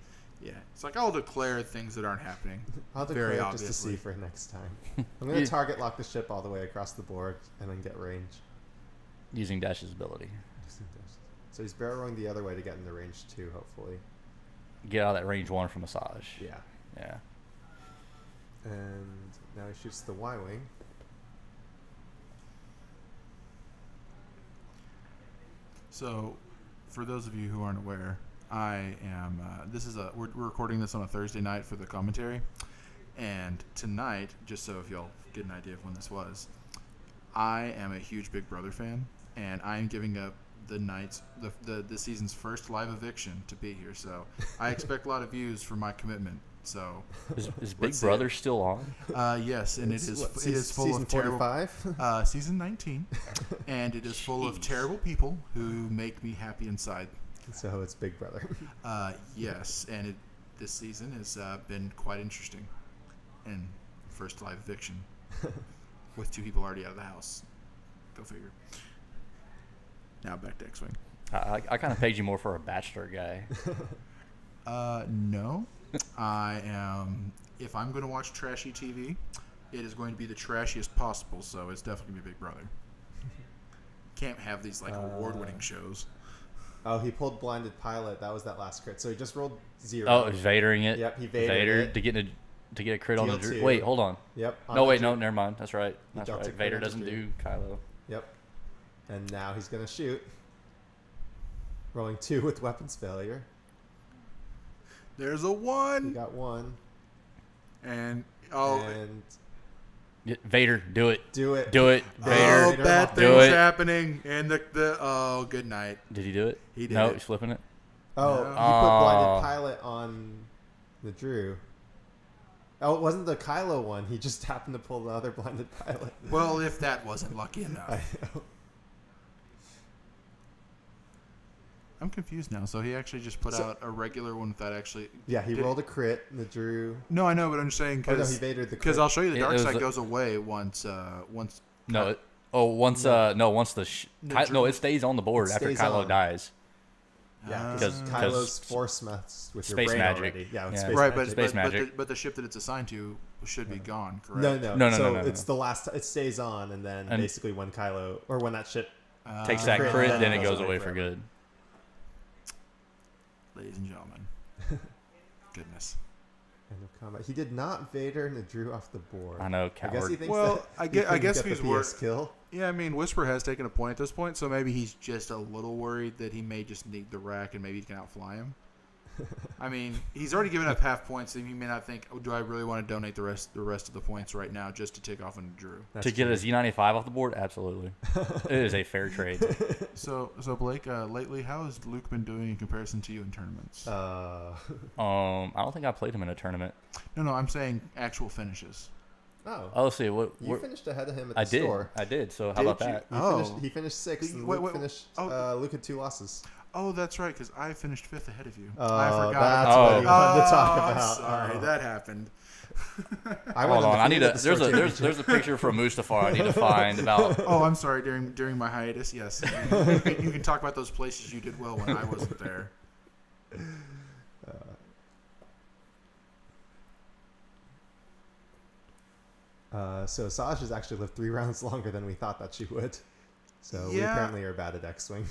Yeah, it's like I'll declare things that aren't happening. I'll very declare it obviously. just to see for next time. I'm going to target lock the ship all the way across the board and then get range. Using Dash's ability. So he's barrel rolling the other way to get into range 2, hopefully. Get out of that range 1 for massage. Yeah. Yeah. And now he shoots the Y-wing. So, for those of you who aren't aware, I am. We're recording this on a Thursday night for the commentary, and tonight, just so if y'all get an idea of when this was, I am a huge Big Brother fan, and I am giving up the season's first live eviction to be here. So I expect a lot of views for my commitment. So is Big Brother still on? Yes, and it is full of terrible. 45? Season 19, and it is full of terrible people who make me happy inside. So it's Big Brother. Yes, and this season has been quite interesting, and first live eviction with 2 people already out of the house. Go figure. Now back to X-Wing. I kind of pegged you more for a Bachelor guy. No. I am. If I'm going to watch trashy TV, it is going to be the trashiest possible. So it's definitely going to be Big Brother. Can't have these like award-winning shows. Oh, he pulled blinded pilot. That was that last crit. So he just rolled 0. Oh, Vadering it. Yep, he Vadered it. to get a crit on the DL2. Wait, hold on. Yep. No, wait, no, never mind. That's right. That's dealt right. a crit Vader on the doesn't Drew. do Kylo. Yep. And now he's gonna shoot. Rolling 2 with weapons failure. There's a He 1. got 1. And Yeah, Vader, do it. Do it. Do it. Vader. oh, bad do things it. happening. And the good night. Did he do it? He did No, it. he's flipping it. Oh, No. he put blinded pilot on the Drew. Oh, it wasn't the Kylo one. He just happened to pull the other blinded pilot. Well, if that wasn't lucky enough. I know. I'm confused now. So he actually just put out a regular one without actually. Yeah, he rolled a crit. And the Drew. No, I know, but I'm just saying Oh, no, because he Vadered the Because crit. I'll show you the It dark was side a- goes away once. No. Once the Drew- it stays on the board It after stays Kylo on. dies. Yeah, Because- because Kylo's force mess with your space brain magic. already. Yeah, with Yeah. space right, magic. Space magic. but the ship that it's assigned to should be gone. Correct? No. No, So no. it's the last. It stays on, and then And- basically when Kylo or when that ship Takes that crit, crit, then then it it goes goes away away for forever. good. Ladies and gentlemen. Goodness. end of combat. He did not Vader and Drew off the board. I know, I guess coward. he thinks Well, that I he guess couldn't if get he's the PS kill. Yeah, I mean, Whisper has taken a point at this point, so maybe he's just a little worried that he may just need the rack and maybe he can outfly him. I mean, he's already given up half points, and he may not think, oh, do I really want to donate the rest of the points right now just to take off on Drew? That's To get true. a Z95 off the board, absolutely. It is a fair trade. So Blake, lately, how has Luke been doing in comparison to you in tournaments? I don't think I played him in a tournament. No, I'm saying actual finishes. Oh, Let's see. What you finished ahead of him at the I did. store. I did. So how Did about you? that? He finished 6th, and Wait, Luke wait, finished. oh. Luke had 2 losses. Oh, that's right, because I finished 5th ahead of you. Oh, I forgot. that's what he wanted to talk I'm about. sorry, Oh. that happened. I went Hold on. I need undefeated a. at the There's store a championship. there's a picture from Mustafar I need to find about. Oh, I'm sorry. During my hiatus, yes, you can talk about those places you did well when I wasn't there. So Saj has actually lived 3 rounds longer than we thought that she would. So we Yeah. apparently are bad at X-Wing.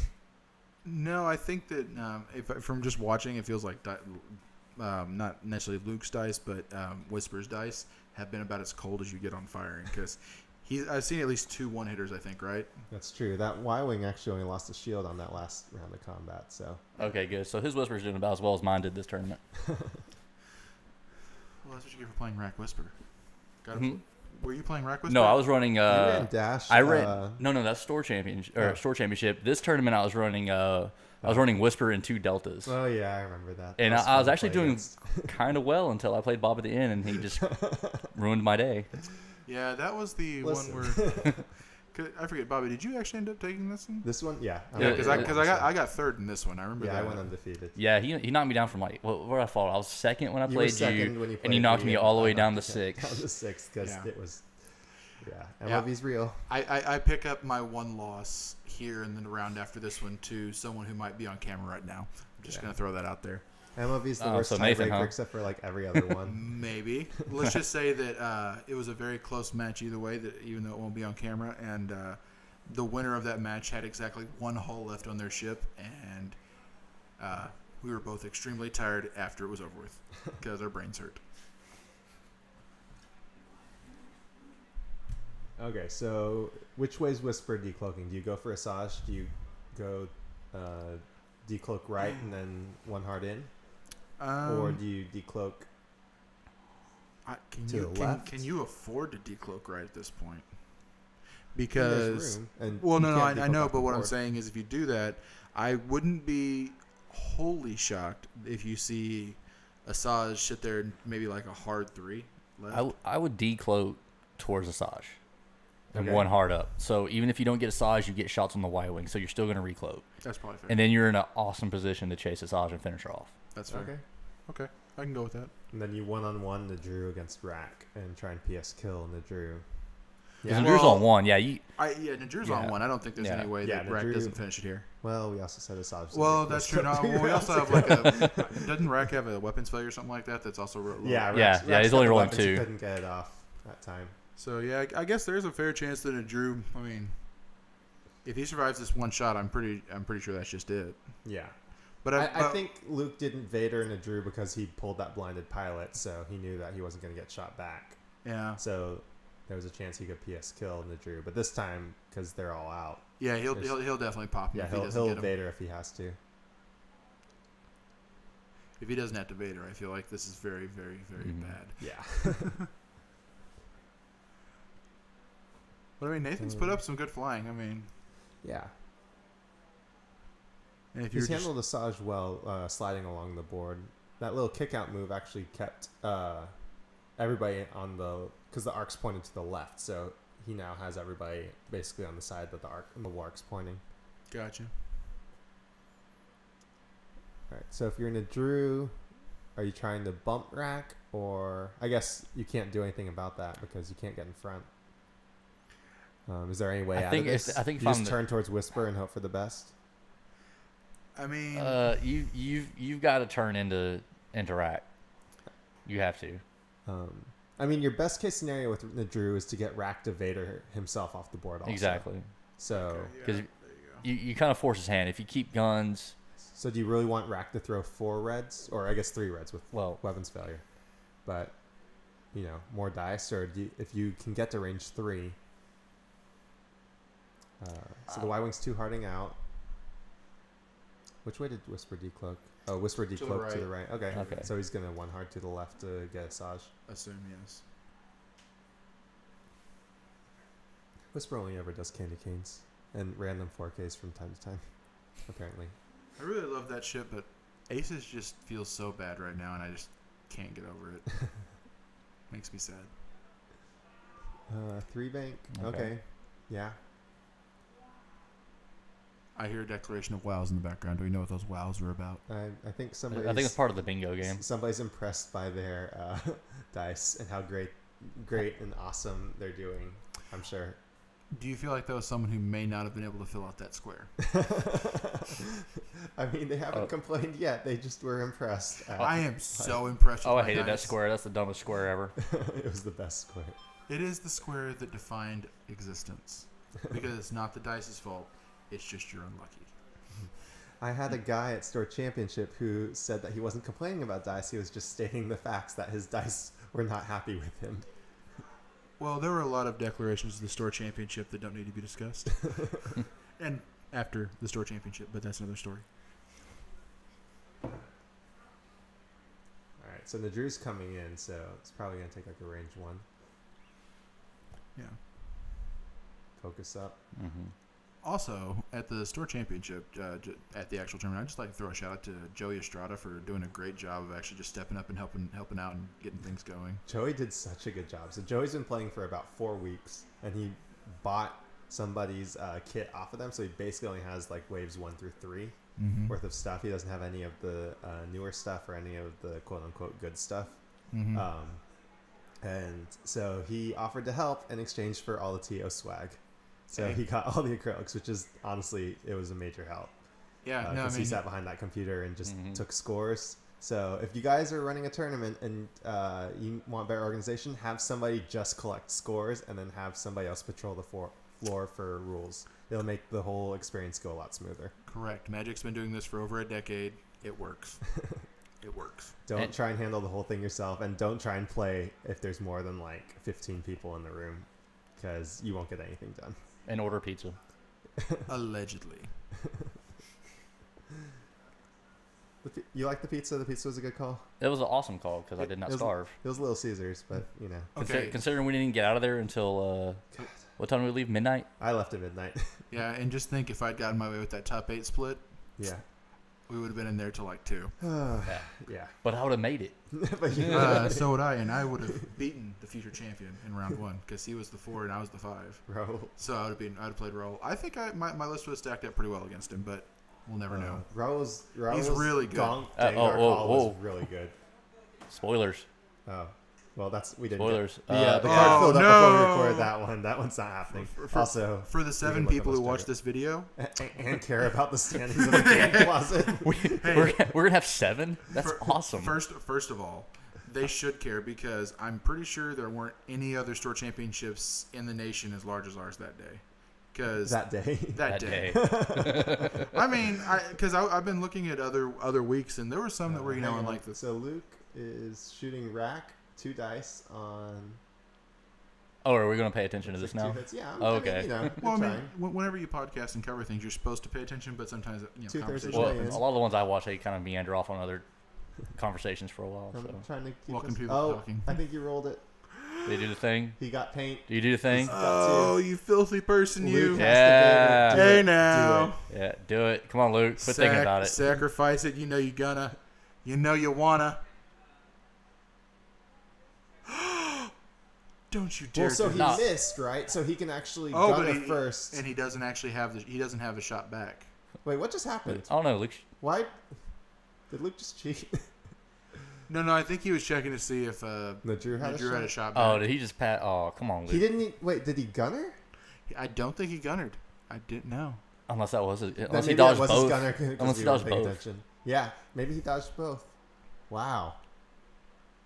No, I think that from just watching, it feels like not necessarily Luke's dice, but Whisper's dice have been about as cold as you get on firing. Because I've seen at least 2 one-hitters, I think, right? That's true. That Y-Wing actually only lost a shield on that last round of combat. So Okay, good. So his Whisper's doing about as well as mine did this tournament. Well, that's what you get for playing RAC-Whisper. Mhm. Were you playing RAC-Whisper? No, I was running. you ran Dash. I ran. No, that's store championship. This tournament, I was running. I was running Whisper in 2 deltas. Oh yeah, I remember that. And That I was fun to actually play doing against. kind of well until I played Bob at the end, and he just ruined my day. Yeah, that was the Listen. one where. I forget, Bobby. Did you actually end up taking this one? This one, yeah. Yeah, Because I got 3rd in this one. I remember Yeah, that. I went undefeated. Yeah, he knocked me down from like where I fall. I was 2nd when I You were played second you, when you and he played knocked me all the way down to Down 6th. to 6th because Yeah. it was. Yeah, Yeah. MLB's real. I pick up my 1 loss here in the round after this one to someone who might be on camera right now. I'm just going to throw that out there. MLB's the worst so Nathan, tiebreaker huh? except for like every other one. Maybe. Let's just say that it was a very close match either way, that even though it won't be on camera. And the winner of that match had exactly one hull left on their ship, and we were both extremely tired after it was over with because our brains hurt. Okay, so which way is Whisper decloaking? Do you go for Asajj? Do you go decloak right and then one hard in? Or do you decloak to the left? Can you afford to decloak right at this point? There's Because, room, and well, you no, can't I decloak know, off but the what I'm board. saying is if you do that, I wouldn't be wholly shocked if you see Asajj sit there and maybe like a hard 3 left. I would decloak towards Asajj and Okay. one hard up. So even if you don't get Asajj, you get shots on the Y wing. So you're still going to recloak, That's probably fair. and then you're in an awesome position to chase Asajj and finish her off. That's fair. Okay. Okay, I can go with that. And then you one-on-one the Drew against RAC and try and PS kill the Drew. Because Yeah. Drew's Well, on one. Yeah, Najir's on Yeah. 1. I don't think there's Yeah. any way Yeah, that Rack Najir- doesn't finish it here. Well, we also said Asajj. Well, that's true. No, well, we also have like a. Doesn't Rack have a weapons failure or something like that? That's also low? Yeah, Yeah, Rack's he's got only the rolling weapons, he 2. couldn't get it off that time. So yeah, I guess there's a fair chance that Najir. I mean, if he survives this one shot, I'm pretty sure that's just it. Yeah. But I think Luke didn't Vader Drew because he pulled that blinded pilot, so he knew that he wasn't going to get shot back. yeah, So there was a chance he could PS kill Drew, but this time because they're all out, yeah, he'll definitely pop him yeah, if he he'll doesn't get him. Vader if he has to. If he doesn't have to Vader, I feel like this is very, very, very bad. Yeah. But I mean, Nathan's put up some good flying. I mean, Yeah. and if you're He's just, handled Asajj well, sliding along the board. That little kick out move actually kept everybody on the, because the arc's pointed to the left, so he now has everybody basically on the side that the arc's pointing. gotcha. All right. So if you're in a Drew, are you trying to bump Rack, or I guess you can't do anything about that because you can't get in front. Is there any way I out think of this? if- I think you if just I'm the- turn towards Whisper and hope for the best. I mean, You've got to turn into Rack. You have to. I mean, your best case scenario with the Drew is to get Rack to Vader himself off the board. Also. Exactly. So, okay, Because there you go. you kind of force his hand. If you keep guns, so do you really want Rack to throw 4 reds, or I guess 3 reds with well, weapons failure, but more dice, or if you can get to range 3. So the Y-wing's 2 harding out. Which way did Whisper decloak? Oh, Whisper decloaked to the right. Okay. Okay. So he's gonna 1 hard to the left to get Asajj. Assume yes. Whisper only ever does candy canes and random 4Ks from time to time, apparently. I really love that ship, but Aces just feels so bad right now, and I just can't get over it. Makes me sad. 3 bank. Okay. Okay. Yeah. I hear a declaration of wows in the background. Do we know what those wows were about? I think somebody's, I think it's part of the bingo game. somebody's impressed by their dice and how great and awesome they're doing. I'm sure. Do you feel like that was someone who may not have been able to fill out that square? I mean, they haven't complained yet. They just were impressed. I am so impressed with Oh, I my hated that dice. square. That's the dumbest square ever. It was the best square. It is the square that defined existence. Because it's not the dice's fault. It's just you're unlucky. I had a guy at Store Championship who said that he wasn't complaining about dice. He was just stating the facts that his dice were not happy with him. Well, there were a lot of declarations of the store championship that don't need to be discussed. And after the store championship, but that's another story. All right, so the Drew's coming in, so it's probably going to take like a range 1. Yeah. Focus up. Mm-hmm. Also, at the store championship, at the actual tournament, I'd just like to throw a shout out to Joey Estrada for doing a great job of actually just stepping up and helping out and getting things going. Joey did such a good job. So Joey's been playing for about 4 weeks, and he bought somebody's kit off of them. So he basically only has like waves 1 through 3 worth of stuff. He doesn't have any of the newer stuff or any of the quote unquote good stuff. Mm-hmm. And so he offered to help in exchange for all the TO swag. So he got all the acrylics, which is honestly, it was a major help. Yeah, no, I Because mean, he sat behind that computer and just took scores. So if you guys are running a tournament and you want better organization, have somebody just collect scores and then have somebody else patrol the floor for rules. It'll make the whole experience go a lot smoother. Correct. Magic's been doing this for over a decade. It works. It works. Don't try and handle the whole thing yourself, and don't try and play if there's more than like 15 people in the room, because you won't get anything done. And order pizza. Allegedly. You like the pizza? The pizza was a good call. It was an awesome call because I did not starve. It was Little Caesars, but you know. Okay. Considering we didn't get out of there until what time did we leave? Midnight. I left at midnight. Yeah, and just think if I'd gotten my way with that top 8 split, Yeah. we would have been in there till like 2. Yeah. But I would have made it. But So would I, and I would have beaten the future champion in round 1 because he was the 4 and I was the 5. Bro. So I would have played Raul. I think my list would have stacked up pretty well against him, but we'll never know. Raul's He's really good. Call was really good. Spoilers. Oh. Well, we didn't. Spoilers. The card filled up before we recorded that one. That one's not happening. For the 7 people who watch this video and care about the standings of the game closet. We're gonna have 7. That's awesome. First of all, they should care because I'm pretty sure there weren't any other store championships in the nation as large as ours that day. That day. I mean, because I've been looking at other weeks, and there were some that were in like this. So Luke is shooting rack 2 dice on. Oh, are we going to pay attention to this now? Yeah. Okay. Well, I mean, whenever you podcast and cover things, you're supposed to pay attention, but sometimes conversation happens. A lot of the ones I watch, they kind of meander off on other conversations for a while. I'm so. trying to keep Welcome to talking. I think you rolled it. Did you do the thing? He got paint. Do you do the thing? Oh, you filthy person, you. Yeah. Hey, now. Yeah, do it. Come on, Luke. Quit thinking about it. Sacrifice it. You know you're gonna. You know you wanna. Don't you dare! Well, so he missed, right? So he can actually gun it first, and he doesn't actually have he doesn't have a shot back. Wait, what just happened? I don't know, Luke. Why did Luke just cheat? No, I think he was checking to see if the Drew had a shot back. Oh, did he just pat? Oh, come on, Luke. He didn't. Wait, did he gunner? I don't think he gunnered. I didn't know. Unless that was it. Unless he dodged both. Unless he dodged both. Attention. Yeah, maybe he dodged both. Wow.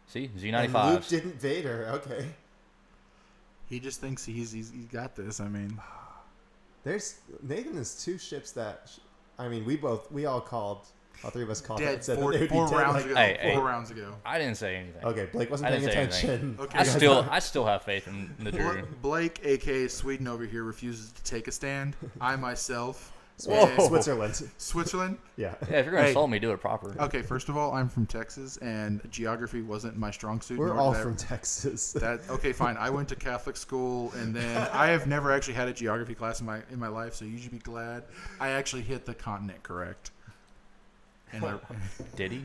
See, Z95. And Luke didn't Vader. Okay. He just thinks he's got this. I mean, Nathan has 2 ships that. We all called. All 3 of us called. Dead. Said Four rounds ago. 4 rounds ago. I didn't say anything. Okay, Blake wasn't paying attention. Okay. I still have faith in the Drew. Blake, aka Sweden over here, refuses to take a stand. I myself. Switzerland? Yeah. Yeah, if you're going to insult me, do it proper. Okay, first of all, I'm from Texas, and geography wasn't my strong suit. We're all from Texas. Okay, fine. I went to Catholic school, and then I have never actually had a geography class in my life, so you should be glad I actually hit the continent correct. And Did he?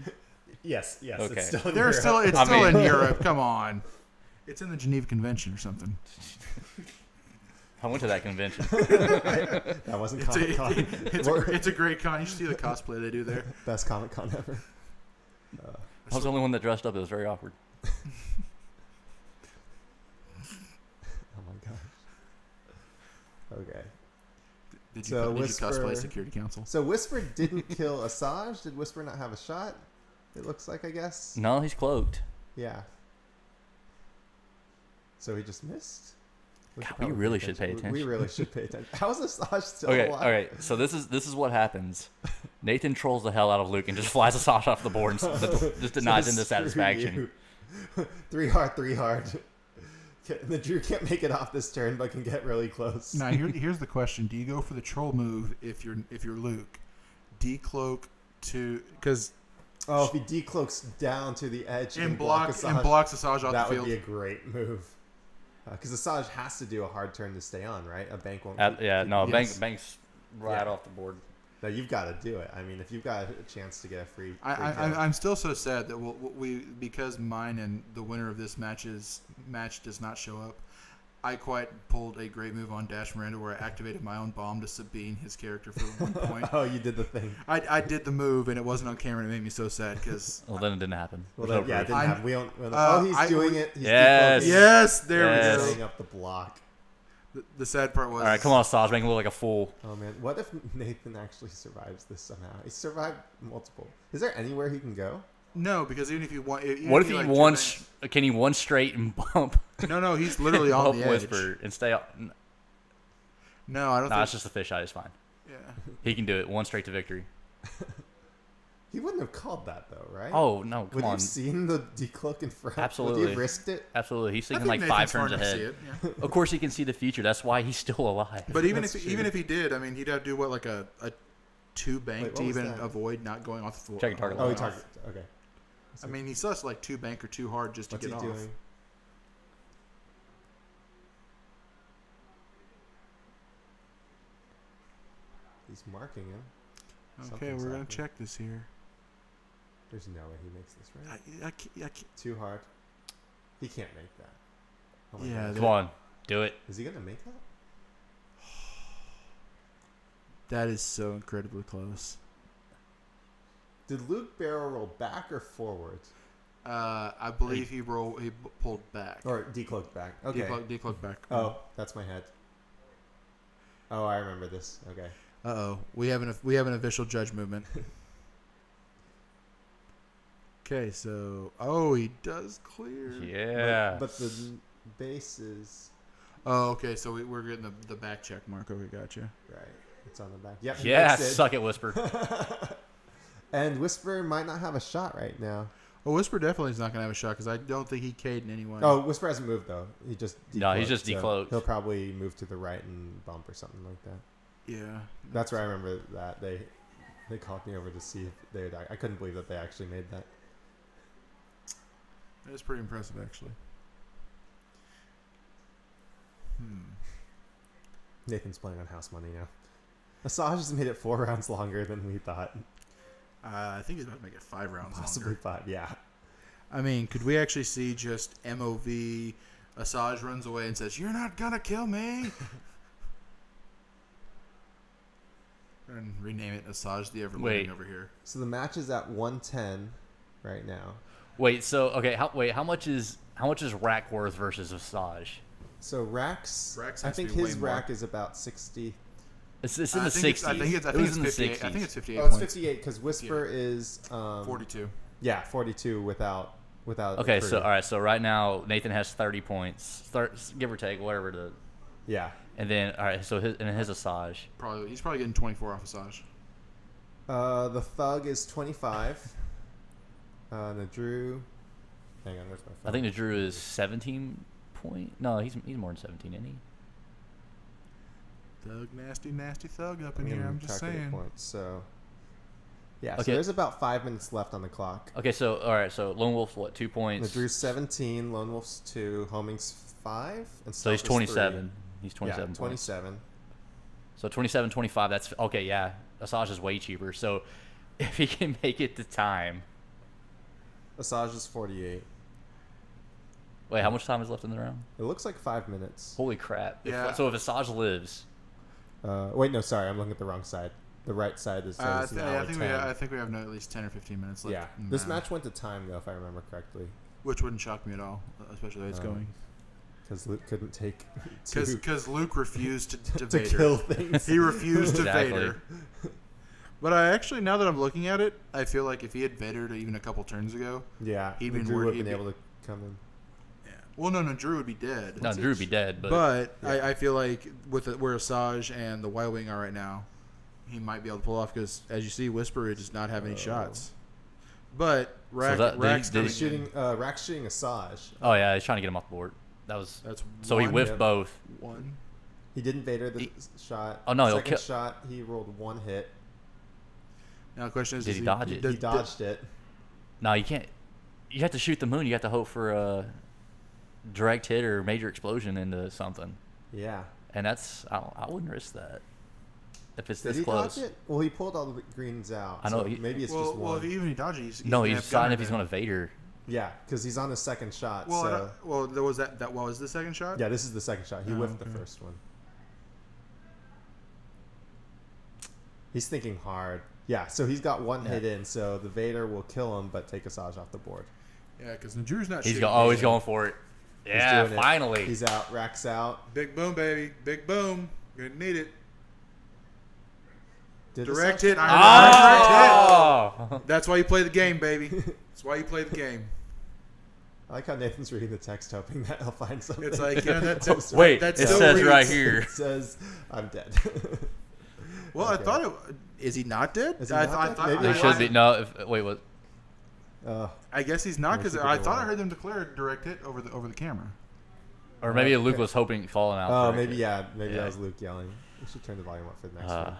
Yes. Okay. It's still in Europe. Come on. It's in the Geneva Convention or something. I went to that convention. That wasn't Comic-Con. It's a great con. You should see the cosplay they do there. Best Comic-Con ever. I was the only one that dressed up. It was very awkward. Oh my gosh. Okay. Did you cosplay Security Council? So Whisper didn't kill Asajj. Did Whisper not have a shot? It looks like, I guess. No, he's cloaked. Yeah. So he just missed? God, we really should pay attention. We really should pay attention. How is Asajj still alive? Okay. So this is what happens. Nathan trolls the hell out of Luke and just flies Asajj off the board and just denies him the satisfaction. 3 hard. The Drew can't make it off this turn, but can get really close. Now here's the question: do you go for the troll move if you're Luke? Decloak to because. Oh, if he decloaks down to the edge and blocks Asajj off the field, that would be a great move. Because Asajj has to do a hard turn to stay on, right? A bank won't. Bank's right off the board. No, you've got to do it. I mean, if you've got a chance to get a free I'm still so sad that we because mine and the winner of this match does not show up. I quite pulled a great move on Dash Miranda where I activated my own bomb to Sabine, his character, for 1 point. Oh, you did the thing. I did the move, and it wasn't on camera, and it made me so sad because... Well, then it didn't happen. Well, then, yeah, it didn't happen. He's doing it. He's yes, there we go. Setting up the block. The sad part was... All right, come on, Asajj, make him look like a fool. Oh, man. What if Nathan actually survives this somehow? He survived multiple. Is there anywhere he can go? No, because even if you want, What if he wants? Can he one straight and bump? No, he's literally on the edge. Whisper and stay up. No, I don't. No, it's just a fisheye. It's fine. Yeah, he can do it. One straight to victory. He wouldn't have called that though, right? Oh no! Come Would on. you have seen the decloak in front? Absolutely. Would you have risked it? Absolutely. He's thinking I think like Nathan's 5 turns smart enough to ahead. see it, yeah. Of course, he can see the future. That's why he's still alive. But even That's if he did, I mean, he'd have to do what, like a 2 bank Wait, to what was even that? avoid not going off the floor. Checking target. Oh, he target. Okay. I mean, he still has to like 2 bank or 2 hard just to What's get he off. doing? He's marking him. Okay, Something's we're gonna happening. check this here. There's no way he makes this right. I can't. Too hard. He can't make that. Oh my Yeah, God. Come on, do it. Is he gonna make that? That is so incredibly close. Did Luke barrel roll back or forward? I believe he pulled back. Or decloaked back. Okay. Decloaked back. Oh, that's my head. Oh, I remember this. Okay. Uh-oh. We have an official judge movement. Okay, so he does clear. Yeah. But the base is Oh, okay, so we're getting the back check mark. Okay, gotcha. right. It's on the back. Yep. he Yeah, makes it. suck it, Whisper. And Whisper might not have a shot right now. Well, Whisper definitely is not gonna have a shot because I don't think he K'd in any way. Oh, Whisper hasn't moved though. He just No, he's just so decloaked. he'll probably move to the right and bump or something like that. Yeah. That's where I remember that they called me over to see if they had. I couldn't believe that they actually made that. That was pretty impressive, actually. Nathan's playing on house money now. Asajj has made it 4 rounds longer than we thought. I think he's about to make it 5 rounds Possibly longer. 5, yeah. I mean, could we actually see just MOV Asajj runs away and says, "You're not gonna kill me"? And rename it Asajj the Ever Living over here. So the match is at 110 right now. Wait, so okay, how much is RAC worth versus Asajj? So Rack's Rack's I has to think be his way more. rack is about 60. It's in the 60s. I think It it's was in the 58. 60s. I think it's 58 Oh, it's points. 58 because Whisper is 42. Yeah, 42 without. Okay, crew. so all right, so right now Nathan has 30 points, give or take, whatever Yeah. and then all right, so his Asajj. He's probably getting 24 off Asajj. The Thug is 25. The Drew. Hang on, where's my phone? I think the Drew is 17 point. No, he's more than 17, isn't he? Thug, nasty thug up in I'm here. gonna I'm just calculate saying. points, so yeah, so Okay. there's about 5 minutes left on the clock. Okay, so all right, so Lone Wolf's what, 2 The points? Drew's 17, Lone Wolf's 2, Homing's 5, and So he's Stealth is 27. 3. He's 27 Yeah, points. 27. So 27, 25. That's okay. Yeah, Asajj is way cheaper. So if he can make it to time. Asajj is 48. Wait, how much time is left in the round? It looks like 5 minutes. Holy crap! Yeah. So if Asajj lives, Wait, no, sorry, I'm looking at the wrong side. The right side is I an hour think 10. I think we have at least 10 or 15 minutes left. Yeah, in this the match went to time though, if I remember correctly, which wouldn't shock me at all, especially the way it's going. because Luke couldn't take Because Luke refused to to Vader. kill things. He refused to Exactly. Vader. But I actually, now that I'm looking at it, I feel like if he had Vadered even a couple turns ago, Yeah, He'd been Drew wor- would he'd have been be- able to come in. yeah. Well, no, Drew would be dead. no, Drew would be dead. But Yeah. I feel like with where Asajj and the Y Wing are right now, he might be able to pull off because, as you see, Whisper does not have any shots. But Rack's did he He's shooting. Rack's shooting Asajj. Oh yeah, he's trying to get him off the board. That's So he one, whiffed Yep. both. one. He didn't Vader the shot. Oh, no, he'll Second kill- shot, he rolled 1 hit. Now the question is, Did does he dodge it? He dodged it. No, you can't. You have to shoot the moon. You have to hope for a direct hit or major explosion into something. Yeah. And that's I wouldn't risk that if it's Did this he close. dodge it? Well, he pulled all the greens out. I know, So he- maybe it's well, just one. if even he dodges, he's No, gonna he's have deciding gunner if he's then. going to Vader. Yeah, because he's on his second shot. Well, so well, there was that. What was the second shot? yeah, this is the second shot. He Oh, whiffed okay. the first one. He's thinking hard. Yeah, so he's got 1 hit in, so the Vader will kill him, but take Asajj off the board. Yeah, because Drew's not. He's shooting he's Vader. going for it. He's Yeah, doing it. finally. He's out. Rack's out. Big boom, baby. Big boom. Gonna need it. Did Direct Asajj- hit. Oh! That's why you play the game, baby. That's why you play the game. I like how Nathan's reading the text, hoping that he'll find something. It's like, that's wait. That it says reads. right here. It says, "I'm dead." Well, Okay. I thought is he not dead? Is he not dead? thought Maybe They should be. No. Wait. What? I guess he's not because Maybe I they thought I won't. heard them declare direct hit over the camera. Or maybe Luke was hoping calling out. Oh, for maybe it. yeah. Maybe Yeah. that was Luke yelling. We should turn the volume up for the next one.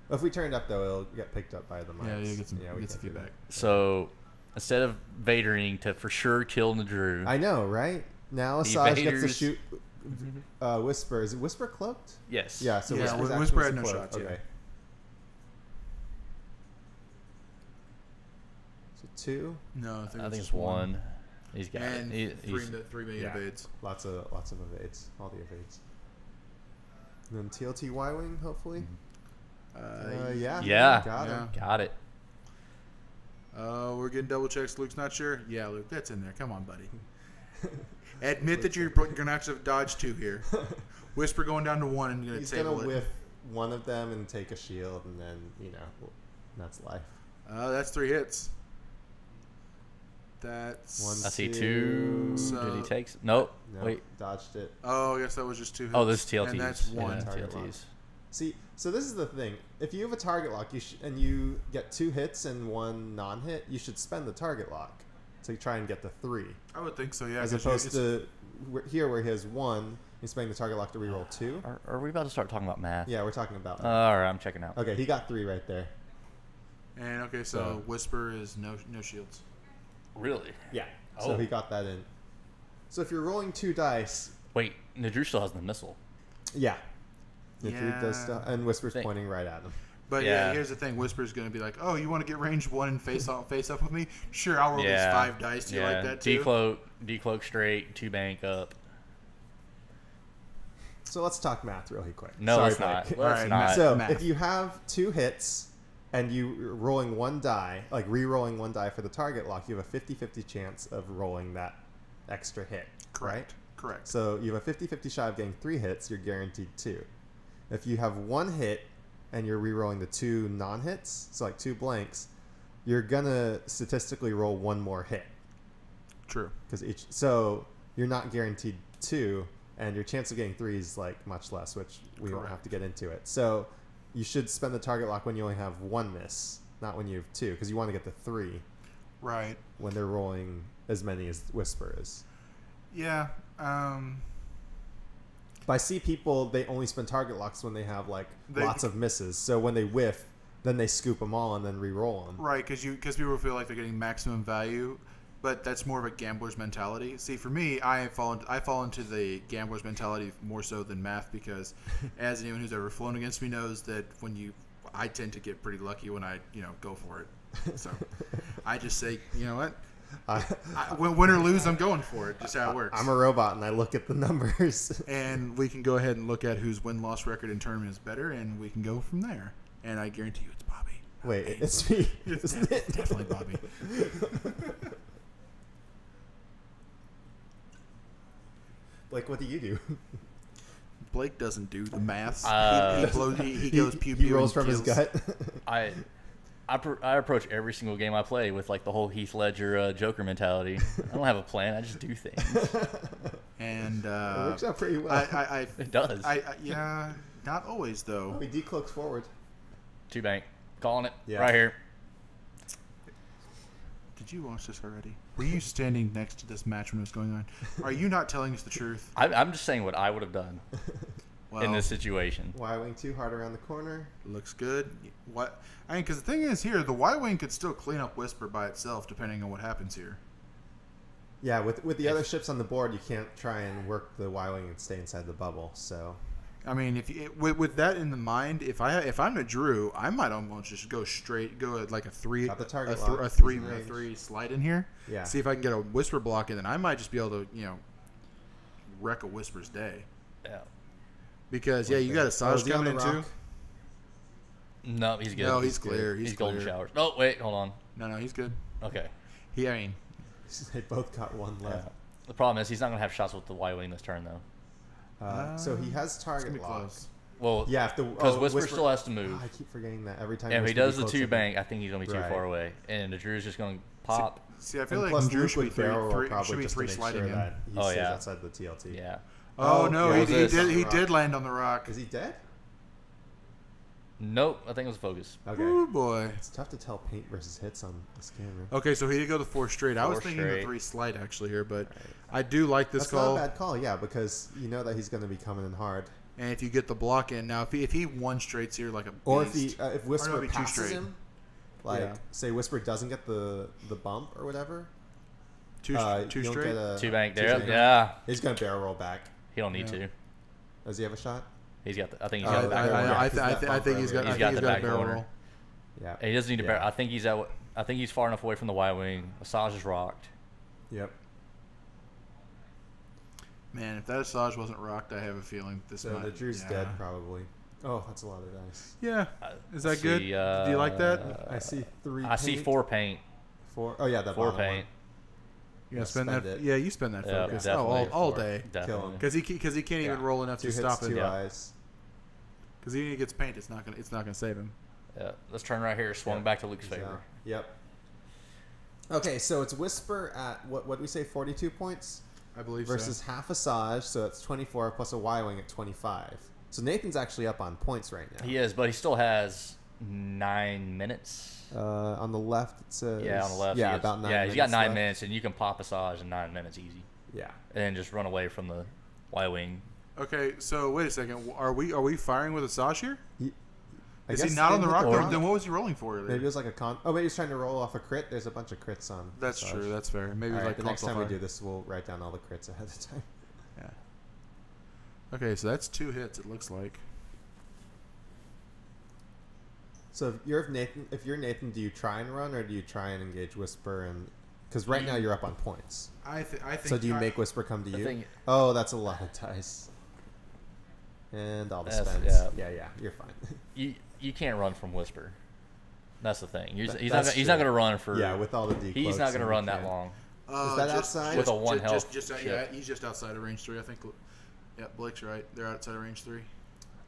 If we turn it up though, it'll get picked up by the mics. Yeah, you get some, we get some can't do feedback. that. So instead of Vadering to for sure kill Nadru, I know, right? Now Asajj gets to Evaders- shoot Whisper. Is it Whisper cloaked? yes. Yeah, so Yeah, Whisper's Whisper actually had no cloaked. shots, yeah. Okay. So 2. No, I think I think just it's one. He's got And it. three million Yeah. evades. Lots of evades. All the evades. And then TLT Y-Wing, hopefully. Yeah. Yeah. Got him. Got it. We're getting double checks. Luke's not sure. Yeah, Luke, that's in there. Come on, buddy. Admit that you're going to have to dodge 2 here. Whisper going down to 1 and you're going He's to gonna table it. whiff one of them and take a shield, and then that's life. That's 3 hits. That's One. I see 2. two. So- Did he take? Nope. No, Wait. dodged it. Oh, I guess that was just 2 hits. Oh, this is TLTs. And that's 1. Yeah, target lock. TLTs. See, so this is the thing. If you have a target lock, and you get 2 hits and 1 non-hit, you should spend the target lock to try and get the 3. I would think so, yeah. As 'cause opposed to here, where he has 1, he's spending the target lock to reroll 2. Are we about to start talking about math? Yeah, we're talking about. All right, I'm checking out. Okay, he got 3 right there. And okay, so So- Whisper is no shields. Really? Yeah. Oh. So he got that in. So if you're rolling 2 dice, Wait, Nadru still has the missile. yeah. If he does Yeah. stuff, and Whisper's Think- pointing right at him. But yeah, Yeah. here's the thing: Whisper's going to be like, "Oh, you want to get range 1 and face up with me? Sure, I'll roll these 5 dice. Do you like that too?" Decloak straight, 2 bank up. So let's talk math really quick. No, Sorry, let's not. Blake. Let's Alright, not. So math. if you have 2 hits and you're rolling 1 die, like re-rolling 1 die for the target lock, you have a 50-50 chance of rolling that extra hit. Correct. Right? Correct. So you have a 50-50 shot of getting 3 hits, you're guaranteed 2. If you have 1 hit and you're re-rolling the 2 non-hits, so like 2 blanks, you're gonna statistically roll 1 more hit. True. So you're not guaranteed 2, and your chance of getting 3 is like much less, which we won't Correct. have to get into it. So you should spend the target lock when you only have 1 miss, not when you have 2, because you want to get the 3 Right. when they're rolling as many as Whisper is. Yeah. But I see people, they only spend target locks when they have like They- lots of misses. So when they whiff, then they scoop them all and then re-roll them. Right, because people feel like they're getting maximum value, but that's more of a gambler's mentality. See, for me, I fall into the gambler's mentality more so than math, because as anyone who's ever flown against me knows that I tend to get pretty lucky when I go for it. So I just say, you know what, win or lose, I'm going for it. Just how it works. I'm a robot and I look at the numbers. And we can go ahead and look at whose win-loss record in tournament is better, and we can go from there. And I guarantee you, it's Bobby. Wait, it's me. It's isn't it? definitely Bobby. Like, what do you do? Blake doesn't do the math. He He- goes pew he pew. rolls from his kills. gut. I approach every single game I play with like the whole Heath Ledger Joker mentality. I don't have a plan. I just do things. And It works out pretty well. It does. Yeah, not always though. He decloaks forward. 2 bank. Calling it. Yeah. Right here. Did you watch this already? Were you standing next to this match when it was going on? Are you not telling us the truth? I'm just saying what I would have done Well, in this situation. Y-wing 2 hard around the corner. looks good. What? I mean, because the thing is here, the Y-wing could still clean up Whisper by itself, depending on what happens here. Yeah, with the other ships on the board, you can't try and work the Y-wing and stay inside the bubble. So I mean, with that in the mind, if I'm a Drew, I might almost just go at like a 3, Got the target a lock. 3 He's in range. 3 slide in here. Yeah. See if I can get a Whisper block, and then I might just be able to wreck a Whisper's day. Yeah. Because you got a is Saj he on coming the in too. rock? No, he's good. No, he's clear. He's He's golden clear. showers. Oh, wait, hold on. No, he's good. Okay. I mean, They both got 1 Yeah. left. The problem is he's not going to have shots with the Y-wing this turn, though. So he has it's target gonna be lock. close. Well, Yeah, because Whisper still has to move. I keep forgetting that every time. And if he Whisper does the gets close two to bank, I think he's gonna be too far away, and the Drew's just gonna pop. See, I feel And like plus Drew Luke should be would barrel roll probably should be just to three make sliding sure in. that he stays outside the TLT. Yeah. Oh no, yeah, he did land on the rock. Is he dead? Nope, I think it was focus. Okay. Oh boy. It's tough to tell paint versus hits on this camera. Okay, so he did go the 4 straight. I was thinking the 3 slide actually here, but I do like this call. That's not a bad call, yeah, because you know that he's going to be coming in hard. And if you get the block in, now if he 1 straights here like a beast, or if Whisper two passes straight. him, say Whisper doesn't get the bump or whatever. Two straight. Two bank there. Yeah. He's going to barrel roll back. He don't need to. Does he have a shot? He's got. I think he's got the back corner. I think he's got the back corner. barrel. Yeah. And he doesn't need to barrel. I think he's far enough away from the Y wing. Asajj is rocked. Yep. Man, if that Asajj wasn't rocked, I have a feeling this. So the Drew's dead probably. Oh, that's a lot of dice. Yeah. Is that good? Do you like that? I see 3. I see 4 paint. 4. Oh yeah, that 4 bottom paint. one. You gonna spend that? Yeah, you spend that Yeah, focus all day. Definitely. Because he can't even roll enough 2 to hits, stop it. 2 eyes. Because even if he gets paint, it's not gonna save him. Yeah. Let's turn right here. Swung back to Luke's favor. Yep. Okay, so it's Whisper at what did we say? 42 points. I believe versus so. half Asajj, so it's 24 plus a Y wing at 25. So Nathan's actually up on points right now. He is, but he still has 9 minutes. On the left, it says. Yeah, on the left. Yeah, about 9 minutes. Yeah, he's got 9 left. minutes, and you can pop Asajj in 9 minutes easy. Yeah. And then just run away from the Y wing. Okay, so wait a second. Are we firing with Asajj here? Is he guess not on the rock? con. Then what was he rolling for? Maybe it was like a con. Oh, maybe he's trying to roll off a crit. There's a bunch of crits on. That's Asajj. true. That's fair. Maybe All like the next time we console do this, we'll write down all the crits ahead of time. Yeah. Okay, so that's 2 hits. It looks like. So if you're Nathan, do you try and run or do you try and engage Whisper? And because right now you're up on points. I think. So do you make Whisper come to you? Oh, that's a lot of dice. And all the spends. Yeah, you're fine. You can't run from Whisper. That's the thing. He's not going to run for. Yeah, with all the decloaks. He's not going to run that long. Is that outside? With a 1 health. Yeah, he's just outside of range 3. I think. Yeah, Blake's right. They're outside of range 3.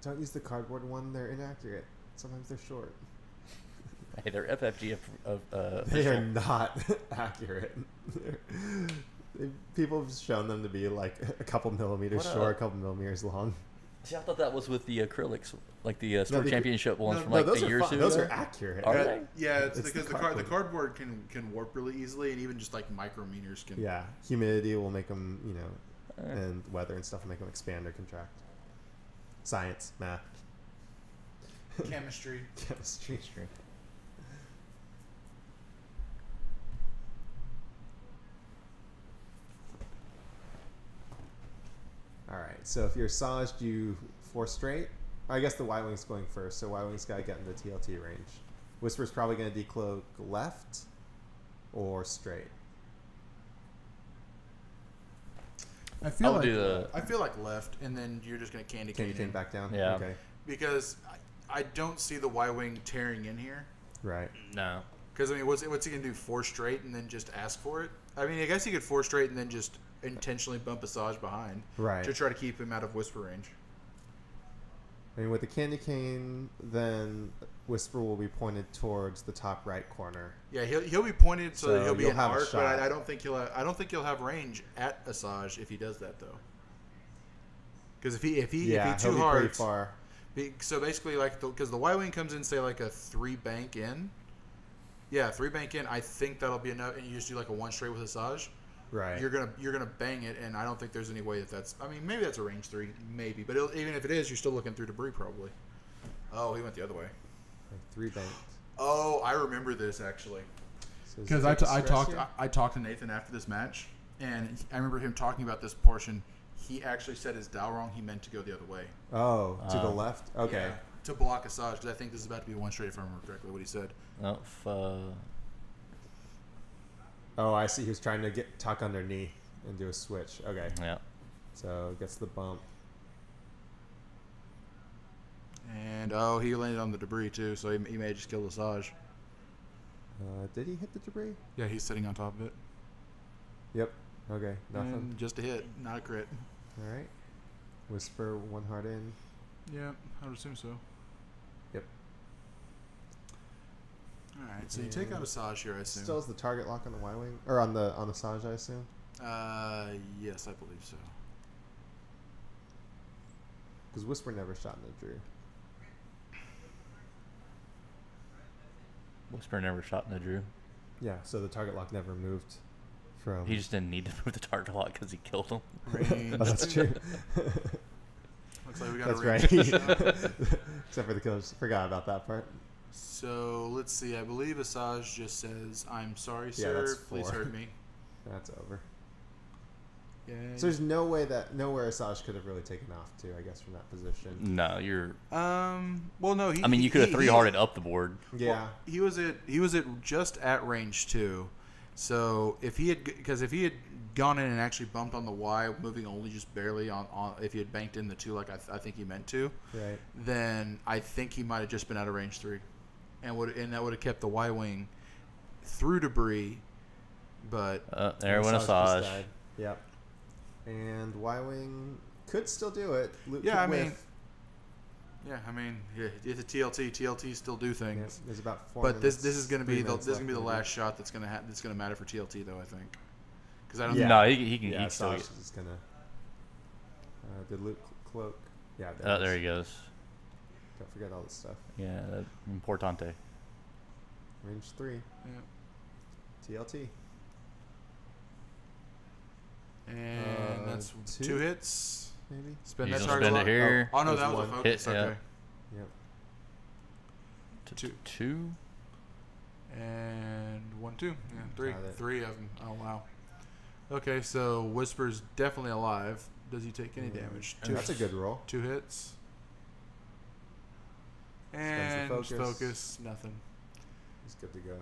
Don't use the cardboard one. They're inaccurate. Sometimes they're short. Hey, they're FFG of they are not accurate. People have shown them to be like a couple millimeters short, a couple millimeters long. See, I thought that was with the acrylics, like the Store Championship ones from like those a year or two Those ago. are accurate. Are they? Yeah, it's because the cardboard can warp really easily, and even just like micrometers can. Yeah, humidity will make them, and weather and stuff will make them expand or contract. Science, math, chemistry. All right, so if you're Asajj, do you 4 straight? I guess the Y-Wing's going first, so Y-Wing's got to get in the TLT range. Whisper's probably going to decloak left or straight. I feel like left, and then you're just going to candy cane back down? Yeah. Okay. Because I don't see the Y-Wing tearing in here. Right. No. Because, I mean, what's he going to do, 4 straight and then just ask for it? I mean, I guess he could 4 straight and then just intentionally bump Asajj behind. Right. To try to keep him out of Whisper range. I mean, with the candy cane, then Whisper will be pointed towards the top right corner. Yeah, he'll be pointed so that he'll be in have arc, but I don't think he'll have range at Asajj if he does that though. Because if he too hard, pretty far. So basically, because the Y-Wing comes in, say like a 3 bank in. Yeah, 3 bank in. I think that'll be enough, and you just do like a 1 straight with Asajj. Right. You're gonna bang it, and I don't think there's any way that's. I mean, maybe that's a range 3, maybe, but even if it is, you're still looking through debris probably. Oh, he went the other way. Like 3 banks. Oh, I remember this actually. Because I talked to Nathan after this match, and I remember him talking about this portion. He actually said his dial wrong. He meant to go the other way. Oh, to the left? Okay. Yeah, to block Asajj, because I think this is about to be a 1 straight, if I remember correctly what he said. Oh, I see. He was trying to tuck underneath and do a switch. Okay. Yeah. So gets the bump. And he landed on the debris too, so he may have just killed Asajj. Did he hit the debris? Yeah, he's sitting on top of it. Yep. Okay. Nothing. And just a hit, not a crit. All right. Whisper 1 heart in. Yeah, I would assume so. Yep. All right, so you take out Asajj here, I assume. Still has the target lock on the Y-wing or on Asajj, I assume. Yes, I believe so. Because Whisper never shot into Drew. Whisper never shot into Drew. Yeah, so the target lock never moved from. He just didn't need to move the target lock because he killed him. Oh, that's true. Looks like we got That's a right. range shot. Except for the killers. Forgot about that part. So let's see. I believe Asajj just says, "I'm sorry, Yeah, sir. that's Please 4. hurt me." That's over. Yeah. So there's nowhere Asajj could have really taken off too, I guess, from that position. No, you're. Well, no. I mean, you could have 3-hearted up the board. Yeah. Well, he was at just at range 2. So if he had gone in and actually bumped on the Y, moving only just barely on if he had banked in the 2 like I think he meant to, Right. then I think he might have just been out of range 3, and that would have kept the Y wing through debris. But There went just Asajj. died. Yep. And Y-wing could still do it. Luke yeah, could I mean, whiff. it's a TLT. TLT still do Yeah, things. there's about 4 But minutes, this is going to be 3 the minutes left, the maybe. last shot that's going to matter for TLT though, I think. Because I don't Yeah. No, he can. Yeah, He still. Asajj is gonna. Did Luke cloak? Yeah. There he goes. Don't forget all this stuff. Yeah, importante. Range 3. Yeah. TLT. And that's 2? 2 hits. Maybe. Spend He's that gonna target spend it lock. here. Oh no, There's that was a one. focus. Hit, yeah. Okay. Yep. Two. And 1, 2. Yeah, 3. Got it. 3 of them. Oh wow. Okay, so Whisper's definitely alive. Does he take any damage? That's a good roll. 2 hits. the And focus. focus, nothing. He's good to go.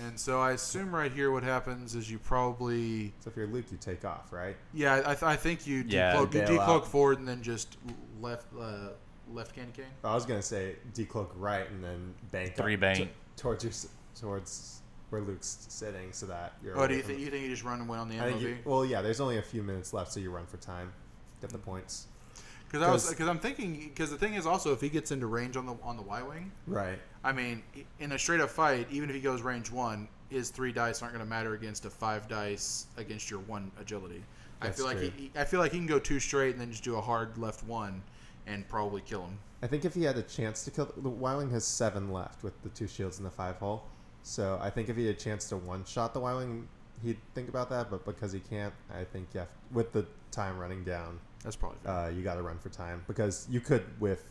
And so I assume right here what happens is you probably So if you're Luke, you take off, right? I think you Yeah, decloak, you bail decloak out. forward and then just left candy cane. I was gonna say decloak right and then bank up 3 bank. towards where Luke's sitting, so that you're. Oh, do away you from- think you just run and win on the I think MOV? well, yeah. There's only a few minutes left, so you run for time, get the points. Because I'm thinking because the thing is also if he gets into range on the Y wing, Right. I mean in a straight up fight, even if he goes range 1, his 3 dice aren't going to matter against a 5 dice against your 1 agility. That's I feel like true. I feel like he can go 2 straight and then just do a hard left 1 and probably kill him. I think if he had a chance to kill the Y-wing has 7 left with the 2 shields and the 5 hull. So I think if he had a chance to one-shot the Y-wing, he'd think about that. But because he can't, I think with the time running down, That's probably fair. you got to run for time because you could whiff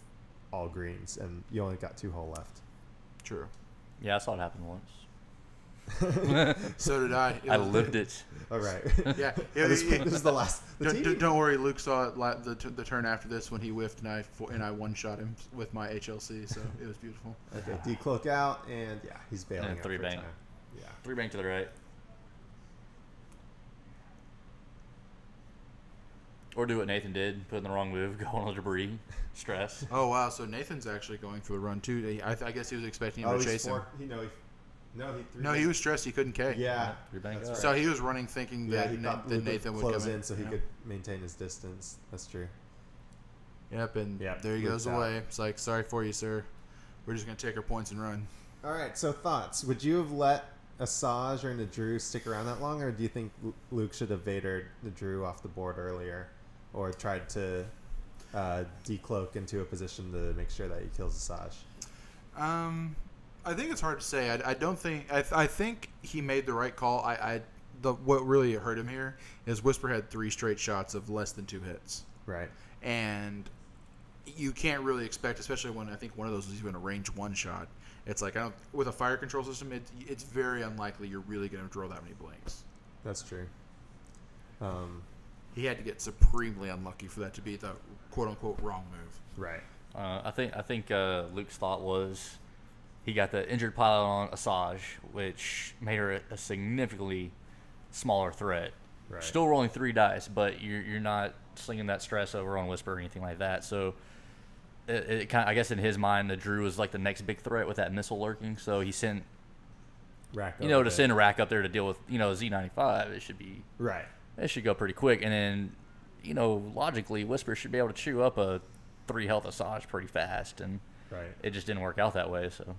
all greens and you only got 2 hull left. True. Yeah, I saw it happen once. So did I. I lived it. All right. Yeah. this is the last. Don't worry, Luke saw it the turn after this when he whiffed and I one-shot him with my HLC, so it was beautiful. Okay, decloak out, and he's bailing And out 3 for bank. time. Yeah. 3 bank to the right. Or do what Nathan did, put in the wrong move, go on the debris, stress. Oh wow! So Nathan's actually going for the run too. I guess he was expecting him to chase him. No, He was stressed. He couldn't K. Yeah. 3 bank. That's So he was running thinking that, he thought that Luke Nathan would close come in so he Yeah. could maintain his distance. That's true. Yep, and Yep, there he Luke's goes out. away. It's like, sorry for you, sir. We're just gonna take our points and run. All right. So thoughts? Would you have let Asajj or Nadru stick around that long, or do you think Luke should have Vadered Nadru off the board earlier, or tried to decloak into a position to make sure that he kills Asajj? I think it's hard to say. I don't think. I think he made the right call. What really hurt him here is Whisper had 3 straight shots of less than 2 hits, Right. and you can't really expect, especially when I think one of those was even a range 1 shot. It's like with a fire control system, it's very unlikely you're really going to draw that many blanks. That's true. He had to get supremely unlucky for that to be the quote unquote wrong move. Right. I think Luke's thought was he got the injured pilot on Asajj, which made her a significantly smaller threat. Right. Still rolling 3 dice, but you're not slinging that stress over on Whisper or anything like that. So it kind of, I guess in his mind, the Drew was like the next big threat with that missile lurking. So he sent Rack to over send Rack up there to deal with Z95. It should be Right. It should go pretty quick, and then logically Whisper should be able to chew up a 3 health Asajj pretty fast, and it just didn't work out that way. So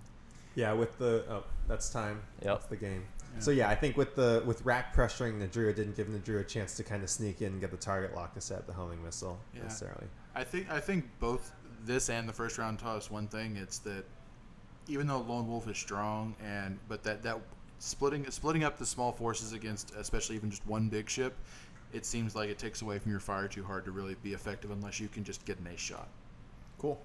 yeah, with the that's time. Yep. That's the game. Yeah. So yeah, I think with RAC pressuring Nadru, didn't give Nadru a chance to kind of sneak in and get the target lock to set the homing missile necessarily. I think both this and the first round taught us one thing. It's that even though Lone Wolf is strong, but that splitting up the small forces against, especially even just one big ship, it seems like it takes away from your fire too hard to really be effective unless you can just get an ace shot. Cool.